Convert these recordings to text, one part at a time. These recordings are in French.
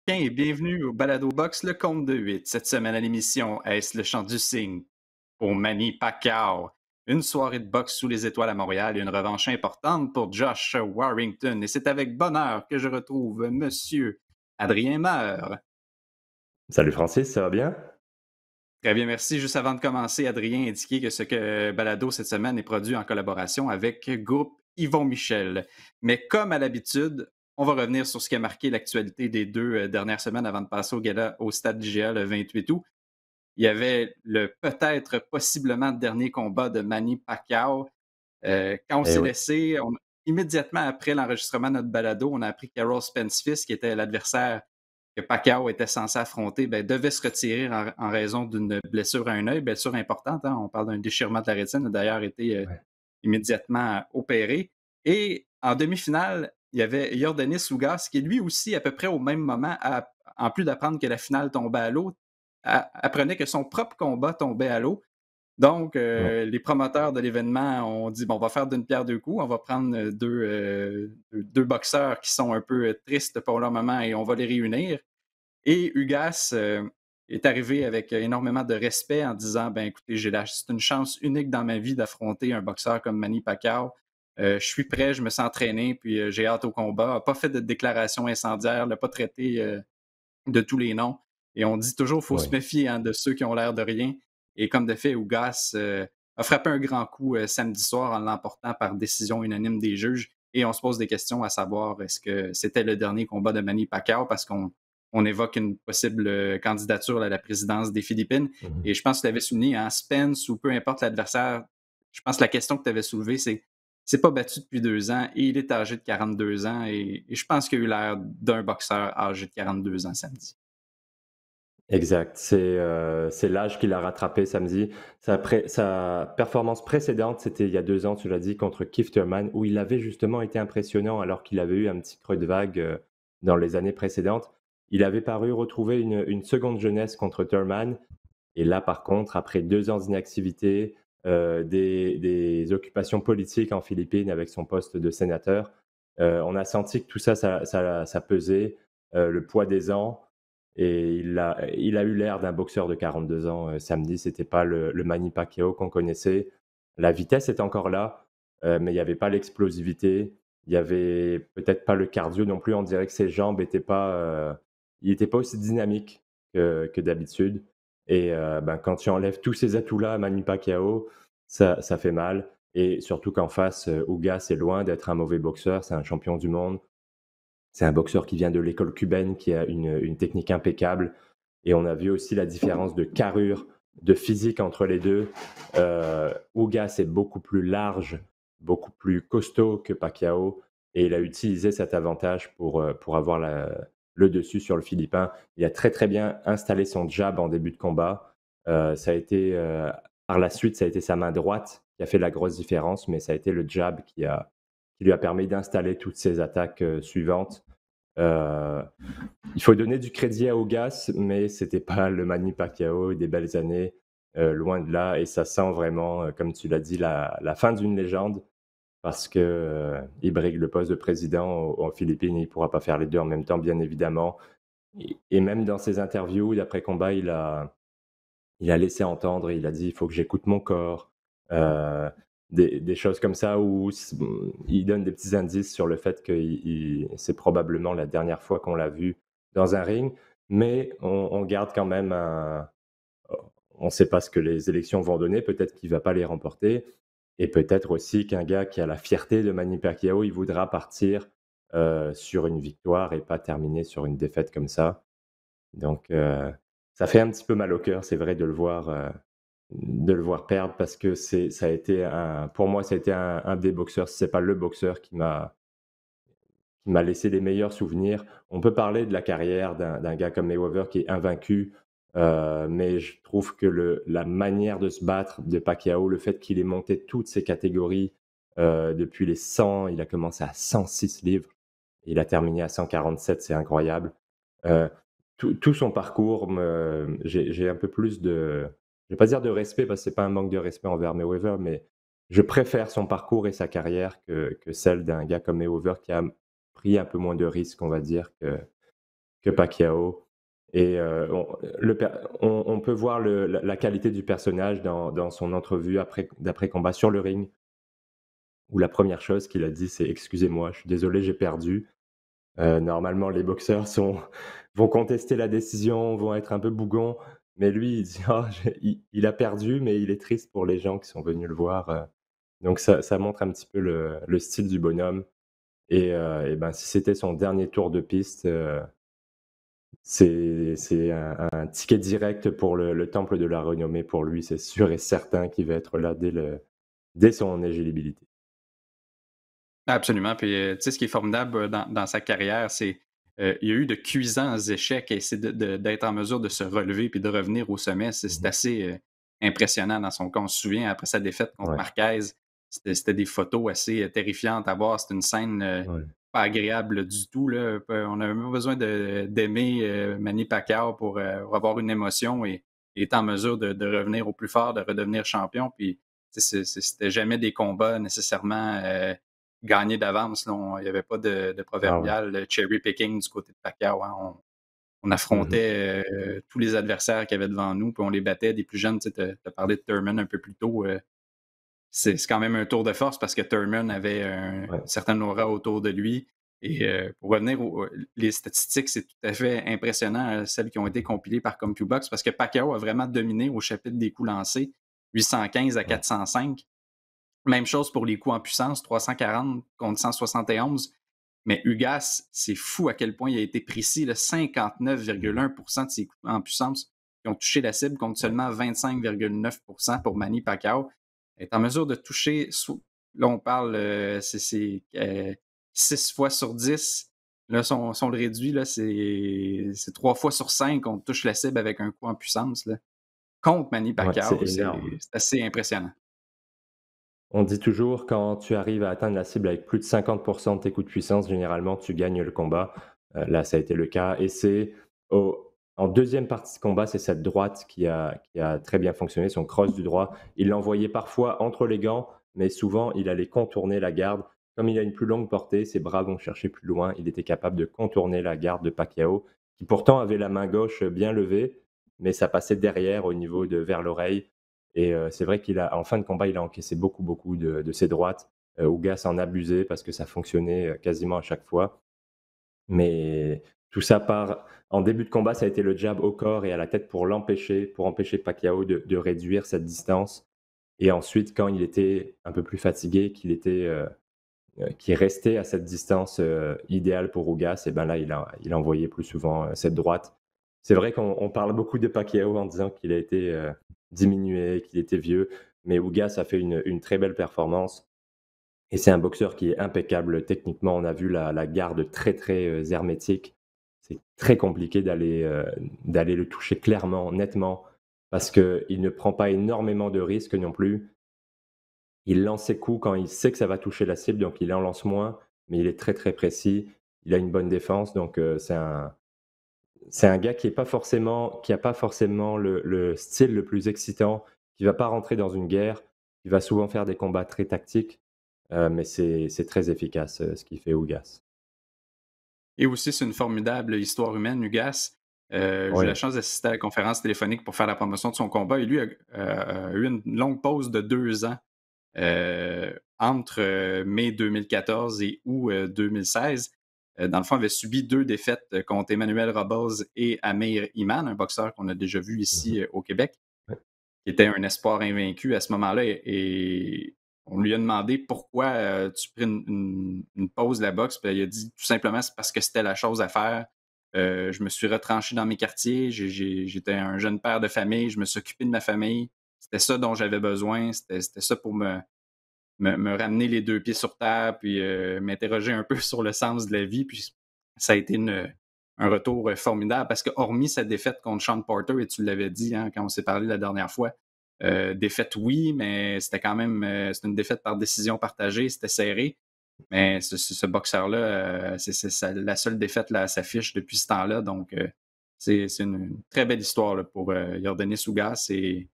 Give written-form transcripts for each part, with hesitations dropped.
Et bienvenue au Balado Box, le compte de 8. Cette semaine à l'émission, est-ce le chant du cygne pour Manny Pacquiao? Une soirée de boxe sous les étoiles à Montréal et une revanche importante pour Josh Warrington. Et c'est avec bonheur que je retrouve Monsieur Adrien Meur. Salut Francis, ça va bien? Très bien, merci. Juste avant de commencer, Adrien indiquait que ce que Balado cette semaine est produit en collaboration avec Groupe Yvon Michel. Mais comme à l'habitude, on va revenir sur ce qui a marqué l'actualité des deux dernières semaines avant de passer au gala au Stade d'IGA le 28 août. Il y avait le peut-être possiblement dernier combat de Manny Pacquiao. Quand on Eh s'est oui, laissé, immédiatement après l'enregistrement de notre balado, on a appris qu'Errol Spence-Fils, qui était l'adversaire que Pacquiao était censé affronter, devait se retirer en raison d'une blessure à un œil, blessure importante. Hein, on parle d'un déchirement de la rétine, a d'ailleurs été ouais. immédiatement opéré. Et en demi-finale, il y avait Yordenis Ugas, qui lui aussi, à peu près au même moment, en plus d'apprendre que la finale tombait à l'eau, apprenait que son propre combat tombait à l'eau. Donc, Ouais. les promoteurs de l'événement ont dit, bon, on va faire d'une pierre deux coups, on va prendre deux boxeurs qui sont un peu tristes pour leur moment et on va les réunir. Et Ugas est arrivé avec énormément de respect en disant, ben écoutez, c'est une chance unique dans ma vie d'affronter un boxeur comme Manny Pacquiao. Je suis prêt, je me sens entraîné, puis j'ai hâte au combat. Il n'a pas fait de déclaration incendiaire, n'a pas traité de tous les noms. Et on dit toujours qu'il faut se Oui. méfier hein, de ceux qui ont l'air de rien. Et comme de fait, Ugas a frappé un grand coup samedi soir en l'emportant par décision unanime des juges. Et on se pose des questions à savoir est-ce que c'était le dernier combat de Manny Pacquiao parce qu'on évoque une possible candidature à la présidence des Philippines. Mhm. Et je pense que tu avais souligné, hein, Spence ou peu importe l'adversaire, je pense que la question que tu avais soulevée, c'est pas battu depuis 2 ans et il est âgé de 42 ans et je pense qu'il a eu l'air d'un boxeur âgé de 42 ans samedi. Exact. C'est l'âge qu'il a rattrapé samedi. Sa performance précédente, c'était il y a 2 ans, tu l'as dit, contre Keith Thurman, où il avait justement été impressionnant alors qu'il avait eu un petit creux de vague dans les années précédentes. Il avait paru retrouver une seconde jeunesse contre Thurman. Et là, par contre, après 2 ans d'inactivité, des occupations politiques en Philippines avec son poste de sénateur, on a senti que tout ça, ça pesait, le poids des ans. Et il a eu l'air d'un boxeur de 42 ans, samedi. C'était pas le Manny Pacquiao qu'on connaissait. La vitesse est encore là, mais il y avait pas l'explosivité. Il y avait peut-être pas le cardio non plus. On dirait que ses jambes étaient pas, il était pas aussi dynamique que d'habitude. Et ben, quand tu enlèves tous ces atouts-là à Manny Pacquiao, ça fait mal. Et surtout qu'en face, Ugas est loin d'être un mauvais boxeur. C'est un champion du monde. C'est un boxeur qui vient de l'école cubaine, qui a une technique impeccable. Et on a vu aussi la différence de carrure, de physique entre les deux. Ugas est beaucoup plus large, beaucoup plus costaud que Pacquiao. Et il a utilisé cet avantage pour avoir le dessus sur le Philippin. Il a très très bien installé son jab en début de combat. Ça a été, par la suite, ça a été sa main droite qui a fait la grosse différence, mais ça a été le jab qui lui a permis d'installer toutes ses attaques suivantes. Heu, il faut donner du crédit à Augas, mais c'était pas le Manny Pacquiao des belles années, loin de là. Et ça sent vraiment, comme tu l'as dit, la fin d'une légende parce que, il brigue le poste de président aux Philippines et il pourra pas faire les 2 en même temps, bien évidemment. Et même dans ses interviews d'après combat, il a laissé entendre, il a dit: «Il faut que j'écoute mon corps», heu, des choses comme ça où il donne des petits indices sur le fait que c'est probablement la dernière fois qu'on l'a vu dans un ring, mais on garde quand même on ne sait pas ce que les élections vont donner, peut-être qu'il ne va pas les remporter et peut-être aussi qu'un gars qui a la fierté de Manny Pacquiao, il voudra partir, sur une victoire et pas terminer sur une défaite comme ça. Donc ça fait un petit peu mal au cœur, c'est vrai de le voir perdre parce que ça a été pour moi, ça a été un des boxeurs, si c'est pas le boxeur qui m'a laissé les meilleurs souvenirs. On peut parler de la carrière d'un gars comme Mayweather qui est invaincu, mais je trouve que la manière de se battre de Pacquiao, le fait qu'il ait monté toutes ces catégories, depuis les 100, il a commencé à 106 livres, et il a terminé à 147, c'est incroyable. Heu, tout son parcours j'ai un peu plus je vais pas dire de respect parce que c'est pas un manque de respect envers Mayweather, mais je préfère son parcours et sa carrière que celle d'un gars comme Mayweather qui a pris un peu moins de risques, on va dire, que Pacquiao. Et on peut voir la qualité du personnage dans son entrevue d'après-combat sur le ring, où la première chose qu'il a dit, c'est: «Excusez-moi, je suis désolé, j'ai perdu». Normalement, les boxeurs vont contester la décision, vont être un peu bougons, mais lui, il dit: «Ah, il a perdu, mais il est triste pour les gens qui sont venus le voir». Donc ça montre un petit peu le style du bonhomme. Et ben, si c'était son dernier tour de piste, c'est un ticket direct pour le temple de la renommée pour lui. C'est sûr et certain qu'il va être là dès son éligibilité. Absolument, puis, tu sais, ce qui est formidable, dans sa carrière, c'est, il y a eu de cuisants échecs et c'est d'être en mesure de se relever puis de revenir au sommet. C'est Mmh. assez, impressionnant dans son cas. On se souvient après sa défaite contre Ouais, Marquez, c'était des photos assez, terrifiantes à voir. C'était une scène, ouais. pas agréable du tout, là. On avait même pas besoin d'aimer, Manny Pacquiao pour avoir une émotion et il était en mesure de revenir au plus fort, de redevenir champion. Puis, tu sais, c'était jamais des combats nécessairement, gagné d'avance, là. Il n'y avait pas de Ah ouais. proverbial cherry picking du côté de Pacquiao, hein. On Mmh mh. affrontait, tous les adversaires qu'il y avait devant nous, puis on les battait, des plus jeunes. Tu sais, tu as parlé de Thurman un peu plus tôt, c'est quand même un tour de force parce que Thurman avait une Ouais, certaine aura autour de lui et pour revenir aux les statistiques, c'est tout à fait impressionnant, celles qui ont été compilées par CompuBox parce que Pacquiao a vraiment dominé au chapitre des coups lancés, 815 à ouais. 405. Même chose pour les coups en puissance, 340 contre 171. Mais Ugas, c'est fou à quel point il a été précis. Là, Mmh mh. 59,1% de ses coups en puissance qui ont touché la cible contre Ouais. seulement 25,9% pour Manny Pacquiao. Il est en mesure de toucher, là on parle, c'est 6 fois sur 10. Là, si on le réduit, là, c'est 3 fois sur 5 qu'on touche la cible avec un coup en puissance. Là. Contre Manny Ouais, c'est Pacquiao, énorme. c'est assez impressionnant. On dit toujours quand tu arrives à atteindre la cible avec plus de 50 de tes coups de puissance, généralement tu gagnes le combat. Là, ça a été le cas et c'est au en deuxième partie de combat, c'est cette droite qui a très bien fonctionné, son cross du droit. Il l'envoyait parfois entre les gants, mais souvent il allait contourner la garde. Comme il a une plus longue portée, ses bras vont chercher plus loin. Il était capable de contourner la garde de Pacquiao, qui pourtant avait la main gauche bien levée, mais ça passait derrière au niveau de vers l'oreille. Et c'est vrai qu'en fin de combat, il a encaissé beaucoup, beaucoup de ses droites. Ougas en abusait parce que ça fonctionnait, quasiment à chaque fois. Mais tout ça part en début de combat, ça a été le jab au corps et à la tête pour empêcher Pacquiao de réduire cette distance. Et ensuite, quand il était un peu plus fatigué, qu'il restait à cette distance, idéale pour Ougas et ben là, il a envoyé plus souvent, cette droite. C'est vrai qu'on parle beaucoup de Pacquiao en disant qu'il a été, diminué, qu'il était vieux, mais Ougas a fait une très belle performance et c'est un boxeur qui est impeccable techniquement. On a vu la garde très, très, hermétique. C'est très compliqué d'aller le toucher clairement, nettement, parce qu'il ne prend pas énormément de risques non plus. Il lance ses coups quand il sait que ça va toucher la cible, donc il en lance moins, mais il est très, très précis. Il a une bonne défense, donc c'est un gars qui a pas forcément le style le plus excitant, qui va pas rentrer dans une guerre, qui va souvent faire des combats très tactiques, mais c'est très efficace, ce qu'il fait Ougas. Et aussi, c'est une formidable histoire humaine, Ugas. J'ai eu la Ouais. chance d'assister à la conférence téléphonique pour faire la promotion de son combat et lui a eu une longue pause de 2 ans entre mai 2014 et août 2016. Dans le fond, il avait subi 2 défaites contre Emmanuel Roboz et Amir Iman, un boxeur qu'on a déjà vu Mmh. ici au Québec, Ouais. qui était un espoir invaincu à ce moment-là. Et on lui a demandé pourquoi tu pris une pause de la boxe. Puis il a dit tout simplement c'est parce que c'était la chose à faire. Je me suis retranché dans mes quartiers. J'étais un jeune père de famille. Je me suis occupé de ma famille. C'était ça dont j'avais besoin. C'était ça pour me ramener les 2 pieds sur terre, puis m'interroger un peu sur le sens de la vie. Puis ça a été un retour formidable parce que, hormis sa défaite contre Sean Porter, et tu l'avais dit hein, quand on s'est parlé la dernière fois, défaite oui, mais c'était quand même c'était une défaite par décision partagée, c'était serré. Mais ce boxeur-là, la seule défaite là, à sa fiche depuis ce temps-là. Donc, c'est une très belle histoire là, pour Yordenis Ougas. Et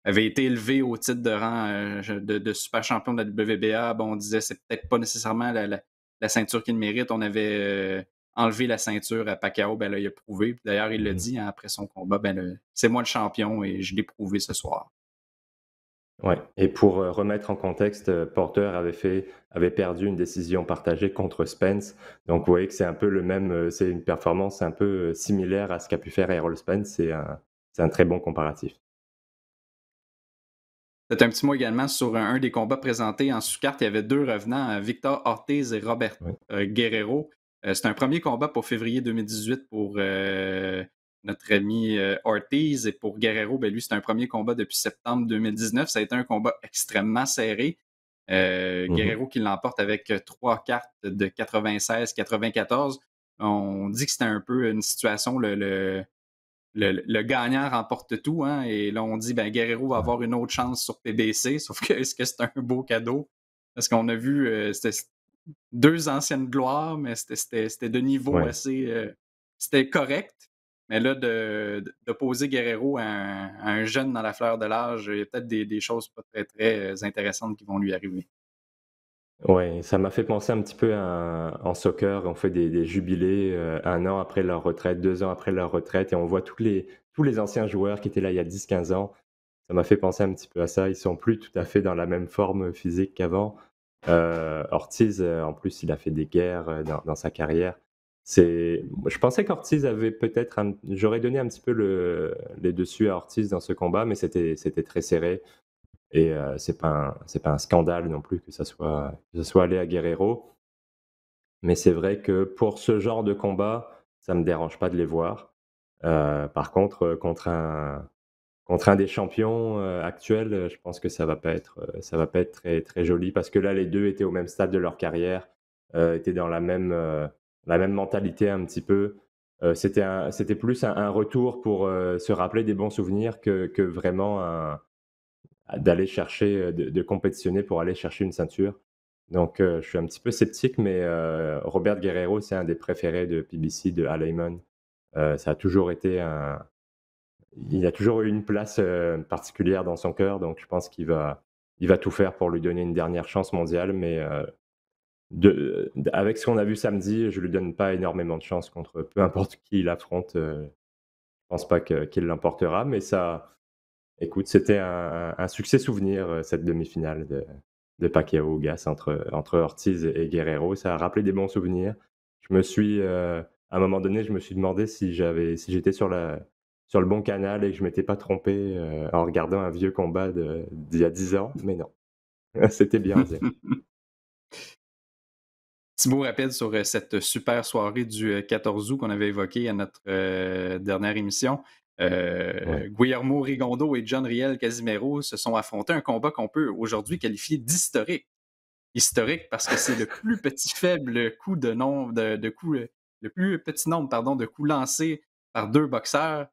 avait été élevé au titre de rang de super champion de la WBA. Bon, on disait c'est peut-être pas nécessairement la ceinture qu'il mérite. On avait enlever la ceinture à Pacquiao, ben là, il a prouvé. Puis d'ailleurs, il l'a Mmh. dit, hein, après son combat, ben c'est moi le champion et je l'ai prouvé ce soir. Ouais, et pour, remettre en contexte, Porter avait perdu une décision partagée contre Spence. Donc vous voyez que c'est un peu le même, c'est une performance un peu, similaire à ce qu'a pu faire Errol Spence. C'est un très bon comparatif. Peut-être un petit mot également sur un des combats présentés en sous-carte. Il y avait 2 revenants, Victor Ortiz et Robert, Oui. Guerrero. C'est un premier combat pour février 2018 pour, notre ami, Ortiz, et pour Guerrero, ben, lui, c'est un premier combat depuis septembre 2019. Ça a été un combat extrêmement serré. Mmh. Guerrero qui l'emporte avec, 3 cartes de 96-94. On dit que c'était un peu une situation, le gagnant remporte tout, hein, et là, on dit, ben, Guerrero va Ouais, avoir une autre chance sur PBC, sauf que est-ce que c'est un beau cadeau? Parce qu'on a vu, c'était deux anciennes gloires, mais c'était de niveau ouais. assez, c'était correct. Mais là, de poser Guerrero à un jeune dans la fleur de l'âge, il y a peut-être des choses pas très, très intéressantes qui vont lui arriver. Ouais, ça m'a fait penser un petit peu à en soccer, on fait des jubilés, 1 an après leur retraite, 2 ans après leur retraite et on voit tous les anciens joueurs qui étaient là il y a 10, 15 ans. Ça m'a fait penser un petit peu à ça. Ils sont plus tout à fait dans la même forme physique qu'avant. Ortiz, en plus, il a fait des guerres, dans sa carrière. Je pensais qu'Ortiz avait peut-être j'aurais donné un petit peu les dessus à Ortiz dans ce combat, mais c'était très serré. Et c'est pas un scandale non plus que ça soit allé à Guerrero. Mais c'est vrai que pour ce genre de combat, ça me dérange pas de les voir. Par contre, contre un des champions, actuels, je pense que ça va pas être très très joli parce que là, les 2 étaient au même stade de leur carrière, étaient dans la même mentalité un petit peu. C'était plus un retour pour, se rappeler des bons souvenirs que vraiment d'aller chercher, de compétitionner pour aller chercher une ceinture. Donc je suis un petit peu sceptique, mais Robert Guerrero, c'est un des préférés de PBC, de Al Haymon. Ça a toujours été il a toujours eu une place, particulière dans son cœur, donc je pense qu'il va tout faire pour lui donner une dernière chance mondiale, mais avec ce qu'on a vu samedi, je lui donne pas énormément de chance contre peu importe qui il affronte, je pense pas qu'il l'emportera, mais ça. Écoute, c'était un succès souvenir, cette demi-finale de Pacquiao-Ugas entre Ortiz et Guerrero. Ça a rappelé des bons souvenirs. À un moment donné, je me suis demandé si j'étais sur le bon canal et que je m'étais pas trompé, en regardant un vieux combat d'il y a 10 ans, mais non, c'était bien osé. Petit mot rapide sur, cette super soirée du, 14 août qu'on avait évoquée à notre, dernière émission. Ouais. Guillermo Rigondeaux et John Riel Casimero se sont affrontés, un combat qu'on peut aujourd'hui qualifier d'historique. Historique parce que c'est le plus petit faible coup de nombre de coups, le plus petit nombre, pardon, de coups lancés par 2 boxeurs.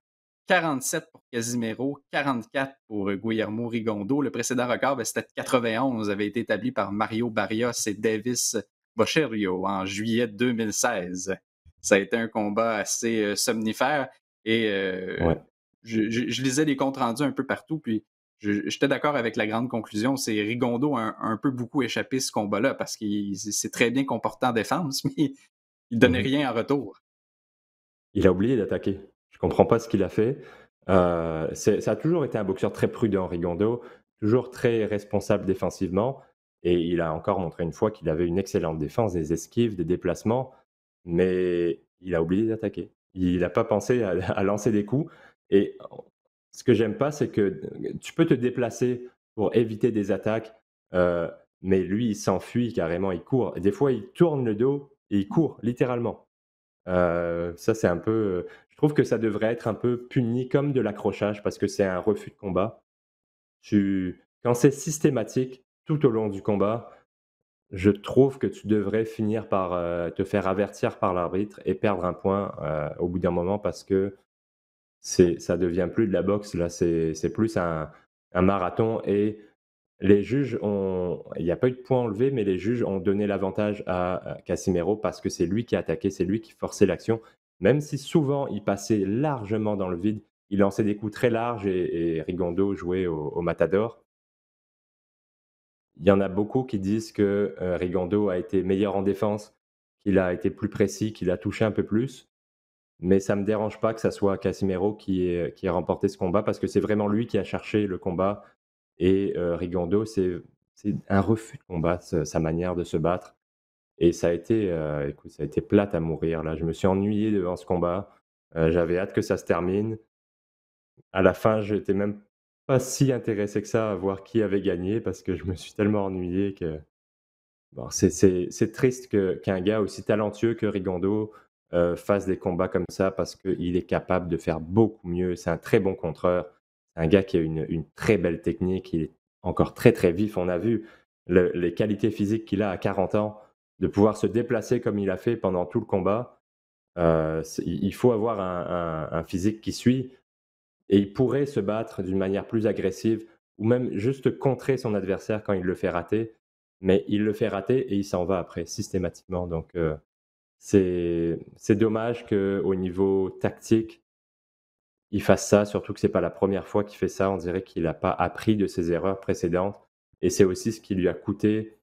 47 pour Casimero, 44 pour, Guillermo Rigondeaux. Le précédent record, ben, c'était 91, avait été établi par Mario Barrios et Davis Bocherio en juillet 2016. Ça a été un combat assez, somnifère et Ouais. je lisais les comptes rendus un peu partout, puis j'étais d'accord avec la grande conclusion. C'est Rigondeaux a un peu beaucoup échappé ce combat-là parce qu'il s'est très bien comporté en défense, mais il donnait Mmh. rien en retour. Il a oublié d'attaquer. Je comprends pas ce qu'il a fait. Ça a toujours été un boxeur très prudent, Rigondeaux, toujours très responsable défensivement et il a encore montré une fois qu'il avait une excellente défense, des esquives, des déplacements, mais il a oublié d'attaquer. Il n'a pas pensé à à lancer des coups et ce que j'aime pas, c'est que tu peux te déplacer pour éviter des attaques, heu, mais lui, il s'enfuit carrément, il court. Des fois, il tourne le dos et il court littéralement. Ça, c'est un peu, je trouve que ça devrait être un peu puni comme de l'accrochage parce que c'est un refus de combat. Quand c'est systématique tout au long du combat, je trouve que tu devrais finir par, te faire avertir par l'arbitre et perdre un point, au bout d'un moment parce que ça devient plus de la boxe, là, c'est plus un marathon et il n'y a pas eu de points enlevés, mais les juges ont donné l'avantage à Casimero parce que c'est lui qui a attaqué, c'est lui qui forçait l'action. Même si souvent il passait largement dans le vide, il lançait des coups très larges et Rigondeaux jouait au matador. Il y en a beaucoup qui disent que, Rigondeaux a été meilleur en défense, qu'il a été plus précis, qu'il a touché un peu plus. Mais ça me dérange pas que ça soit Casimero qui ait remporté ce combat parce que c'est vraiment lui qui a cherché le combat et Rigondeaux, c'est un refus de combat, sa manière de se battre et ça a été, écoute, ça a été plate à mourir là. Je me suis ennuyé devant ce combat, j'avais hâte que ça se termine. À la fin, j'étais même pas si intéressé que ça à voir qui avait gagné parce que je me suis tellement ennuyé que bon, c'est triste qu'un gars aussi talentueux que Rigondeaux, fasse des combats comme ça parce qu'il est capable de faire beaucoup mieux. C'est un très bon contreur. C'est un gars qui a une très belle technique. Il est encore très, très vif. On a vu les qualités physiques qu'il a à 40 ans, de pouvoir se déplacer comme il a fait pendant tout le combat. Il faut avoir un physique qui suit et il pourrait se battre d'une manière plus agressive ou même juste contrer son adversaire quand il le fait rater, mais il le fait rater et il s'en va après systématiquement. Donc c'est dommage qu'au niveau tactique, il fasse ça, surtout que c'est pas la première fois qu'il fait ça. On dirait qu'il n'a pas appris de ses erreurs précédentes et c'est aussi ce qui lui a coûté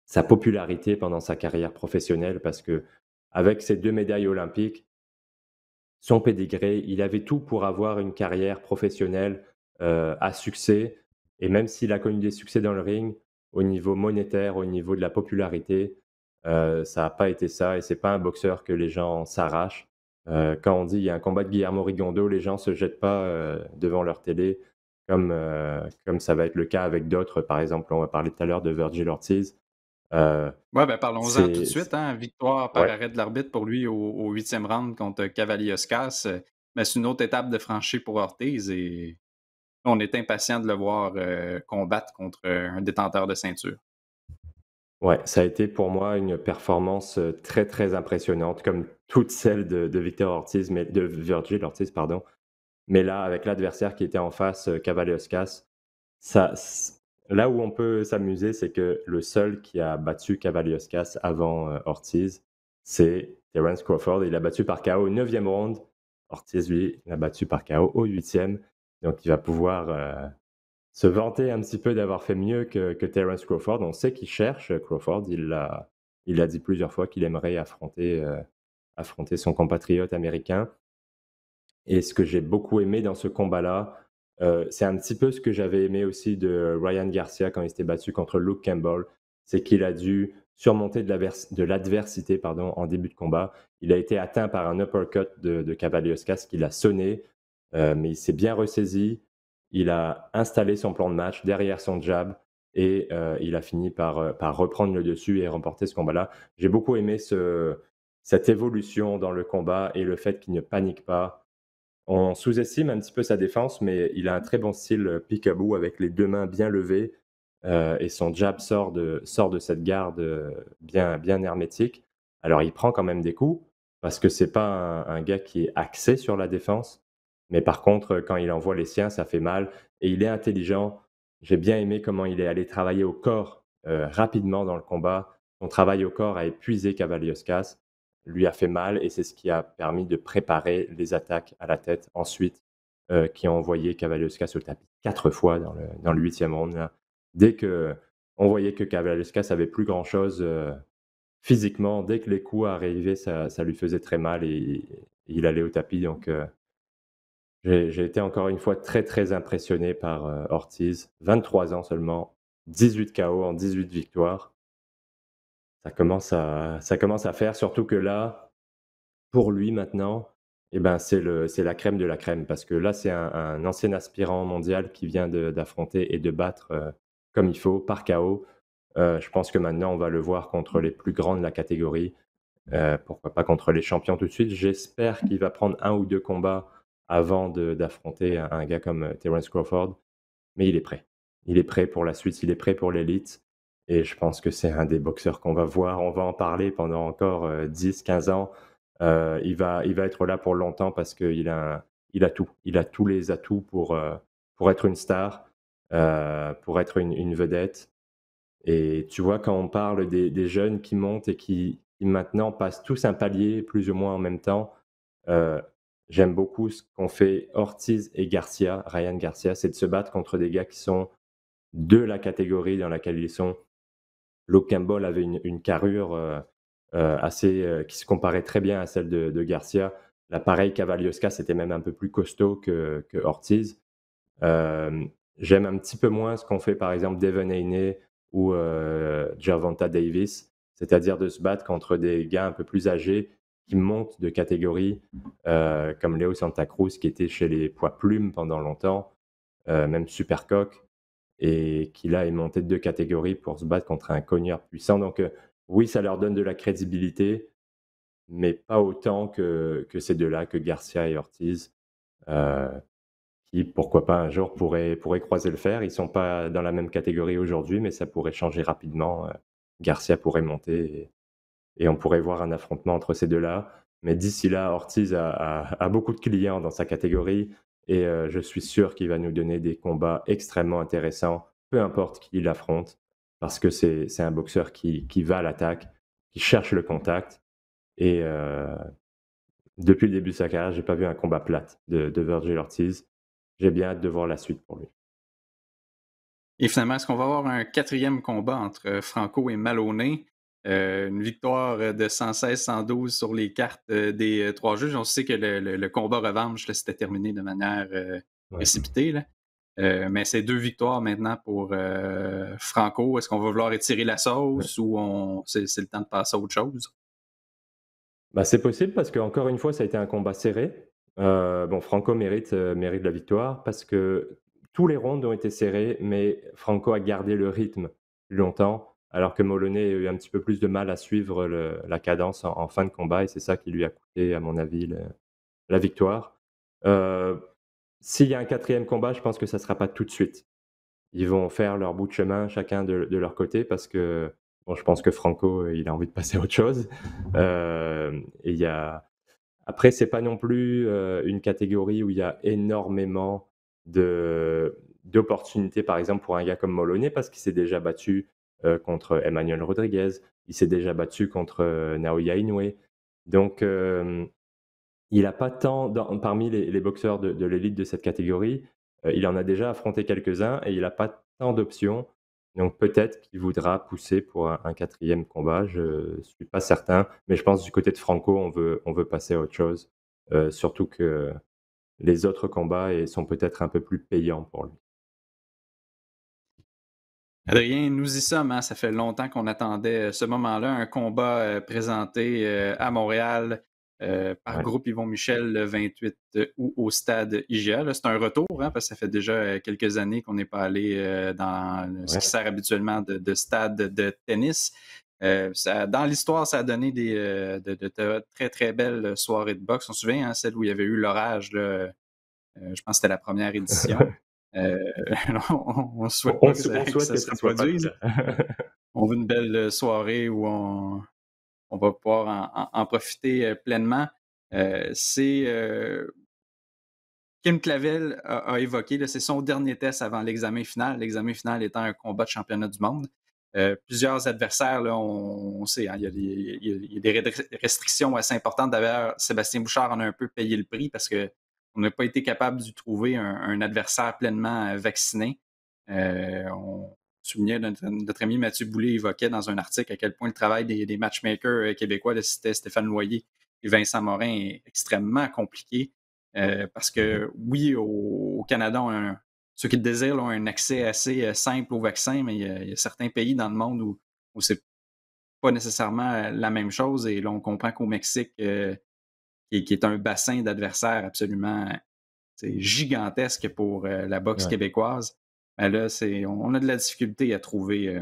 sa popularité pendant sa carrière professionnelle parce qu'avec ses 2 médailles olympiques, son pédigré, il avait tout pour avoir une carrière professionnelle, à succès et même s'il a connu des succès dans le ring, au niveau monétaire, au niveau de la popularité, ça a pas été ça et c'est pas un boxeur que les gens s'arrachent. Quand on dit: «Il y a un combat de Guillermo Rigondeaux», les gens se jettent pas, devant leur télé comme ça va être le cas avec d'autres. Par exemple, on va parler tout à l'heure de Vergil Ortiz. Heu, Ouais, ben, parlons-en tout de c'est suite, hein. Victoire par ouais. arrêt de l'arbitre pour lui au 8e round contre Cavalioskas, ben, c'est une autre étape de franchie pour Ortiz et on est impatient de le voir, combattre contre, un détenteur de ceinture. Ouais, ça a été pour moi une performance, très, très impressionnante comme toutes celles de Victor Ortiz, mais de Vergil Ortiz, pardon. Mais là, avec l'adversaire qui était en face, Cavaliauskas, ça s là où on peut s'amuser, c'est que le seul qui a battu Cavaliauskas avant, Ortiz, c'est Terence Crawford. Il l'a battu par KO au 9e round. Ortiz, lui, l'a battu par KO au 8e. Donc il va pouvoir, se vanter un petit peu d'avoir fait mieux que Terence Crawford. On sait qu'il cherche, Crawford. Il l'a dit plusieurs fois qu'il aimerait affronter son compatriote américain et ce que j'ai beaucoup aimé dans ce combat-là, c'est un petit peu ce que j'avais aimé aussi de Ryan Garcia quand il s'était battu contre Luke Campbell. C'est qu'il a dû surmonter de l'adversité, pardon, en début de combat. Il a été atteint par un uppercut de Cavaliauskas qui l'a sonné, mais il s'est bien ressaisi. Il a installé son plan de match derrière son jab et il a fini par reprendre le dessus et remporter ce combat-là. J'ai beaucoup aimé cette évolution dans le combat et le fait qu'il ne panique pas. On sous-estime un petit peu sa défense, mais il a un très bon style, peek-a-boo avec les 2 mains bien levées, et son jab sort de cette garde, bien hermétique. Alors il prend quand même des coups, parce que c'est pas un gars qui est axé sur la défense, mais par contre, quand il envoie les siens, ça fait mal et il est intelligent. J'ai bien aimé comment il est allé travailler au corps, rapidement dans le combat. Son travail au corps a épuisé Cavaliauskas, lui a fait mal et c'est ce qui a permis de préparer les attaques à la tête ensuite, qui ont envoyé Cavaliauskas au tapis 4 fois dans le 8e round là. Dès qu'on voyait que Cavaliauskas avait plus grand chose, physiquement, dès que les coups arrivaient, ça lui faisait très mal et il allait au tapis donc j'ai été encore une fois très, très impressionné par, Ortiz. 23 ans seulement, 18 KO en 18 victoires. Ça commence à faire, surtout que là, pour lui maintenant, eh ben, c'est la crème de la crème parce que là, c'est un ancien aspirant mondial qui vient d'affronter et de battre, comme il faut, par KO. Je pense que maintenant, on va le voir contre les plus grands de la catégorie, pourquoi pas contre les champions tout de suite. J'espère qu'il va prendre un ou 2 combats avant d'affronter un gars comme, Terence Crawford, mais il est prêt. Il est prêt pour la suite, il est prêt pour l'élite et je pense que c'est un des boxeurs qu'on va voir. On va en parler pendant encore, 10-15 ans. Il va être là pour longtemps parce qu'il a tout. Il a tous les atouts pour être une star, pour être une vedette et tu vois, quand on parle des jeunes qui montent et qui maintenant passent tous un palier plus ou moins en même temps, heu, j'aime beaucoup ce qu'ont fait Ortiz et Garcia, Ryan Garcia, c'est de se battre contre des gars qui sont de la catégorie dans laquelle ils sont. Luke Campbell avait une carrure, qui se comparait très bien à celle de Garcia. Là, pareil, Kavalioska, c'était même un peu plus costaud que Ortiz. J'aime un petit peu moins ce qu'ont fait, par exemple, Devon Haney ou Gervonta Davis, c'est-à-dire de se battre contre des gars un peu plus âgés qui montent de catégorie, comme Leo Santa Cruz, qui était chez les poids plumes pendant longtemps, même Supercoq, et qui là est monté de 2 catégories pour se battre contre un cogneur puissant. Donc oui, ça leur donne de la crédibilité, mais pas autant que ces deux-là, que Garcia et Ortiz, heu, qui, pourquoi pas, un jour pourraient croiser le fer. Ils sont pas dans la même catégorie aujourd'hui, mais ça pourrait changer rapidement. Garcia pourrait monter et on pourrait voir un affrontement entre ces deux-là. Mais d'ici là, Ortiz a beaucoup de clients dans sa catégorie et je suis sûr qu'il va nous donner des combats extrêmement intéressants, peu importe qui il affronte, parce que c'est un boxeur qui va à l'attaque, qui cherche le contact et depuis le début de sa carrière, j'ai pas vu un combat plate de Vergil Ortiz. J'ai bien hâte de voir la suite pour lui. Et finalement, est-ce qu'on va avoir un quatrième combat entre Franco et Maloney? Une victoire de 116-112 sur les cartes des trois juges. On sait que le combat revanche, là, c'était terminé de manière Ouais. précipitée. Là. Mais c'est 2 victoires maintenant pour Franco. Est-ce qu'on va vouloir étirer la Ouais. sauce ou c'est le temps de passer à autre chose? Bah, c'est possible parce qu'encore une fois, ça a été un combat serré. Bon, Franco mérite la victoire parce que tous les rounds ont été serrés, mais Franco a gardé le rythme plus longtemps, alors que Moloney a eu un petit peu plus de mal à suivre la cadence en fin de combat et c'est ça qui lui a coûté, à mon avis, la victoire. Heu, S'il y a un quatrième combat, je pense que ça ne sera pas tout de suite. Ils vont faire leur bout de chemin chacun de leur côté parce que, bon, je pense que Franco, il a envie de passer à autre chose. Et il y a après, c'est pas non plus, une catégorie où il y a énormément d'opportunités, par exemple, pour un gars comme Moloney, parce qu'il s'est déjà battu, contre Emmanuel Rodriguez. Il s'est déjà battu contre, Naoya Inoue. Donc, il a pas tant parmi les boxeurs de l'élite de cette catégorie, il en a déjà affronté quelques-uns et il a pas tant d'options. Donc peut-être qu'il voudra pousser pour un 4e combat, je suis pas certain, mais je pense du côté de Franco, on veut passer à autre chose, surtout que les autres combats sont peut-être un peu plus payants pour lui. Adrien, nous y sommes, hein. Ça fait longtemps qu'on attendait ce moment-là, un combat présenté à Montréal par Ouais, Groupe Yvon Michel le 28 août au stade IGA. Là, c'est un retour, hein, parce que ça fait déjà quelques années qu'on n'est pas allé dans ce qui ouais. sert habituellement de stade de tennis. Dans l'histoire, ça a donné de très, très belles soirées de boxe. On se souvient, hein, celle où il y avait eu l'orage, là, je pense que c'était la première édition. Euh, on ne souhaite pas On que souhaite ça que se ça soit pas le reproduise. cas. On veut une belle soirée où on va pouvoir en profiter pleinement. C'est Kim Clavel a évoqué, là, c'est son dernier test avant l'examen final. L'examen final étant un combat de championnat du monde. Plusieurs adversaires, là, on sait, hein, il y a des restrictions assez importantes. D'ailleurs, Sébastien Bouchard en a un peu payé le prix parce qu'on n'a pas été capable de trouver un adversaire pleinement vacciné. On soulignait, notre ami Mathieu Boulay évoquait dans un article à quel point le travail des matchmakers québécois, là, c'était Stéphane Loyer et Vincent Morin, est extrêmement compliqué. Parce que oui, au Canada, ceux qui le désirent ont un accès assez simple au vaccin, mais il y a certains pays dans le monde où c'est pas nécessairement la même chose. Et là, on comprend qu'au Mexique, qui est un bassin d'adversaires absolument c'est gigantesque pour la boxe Ouais. québécoise, ben là, on a de la difficulté à trouver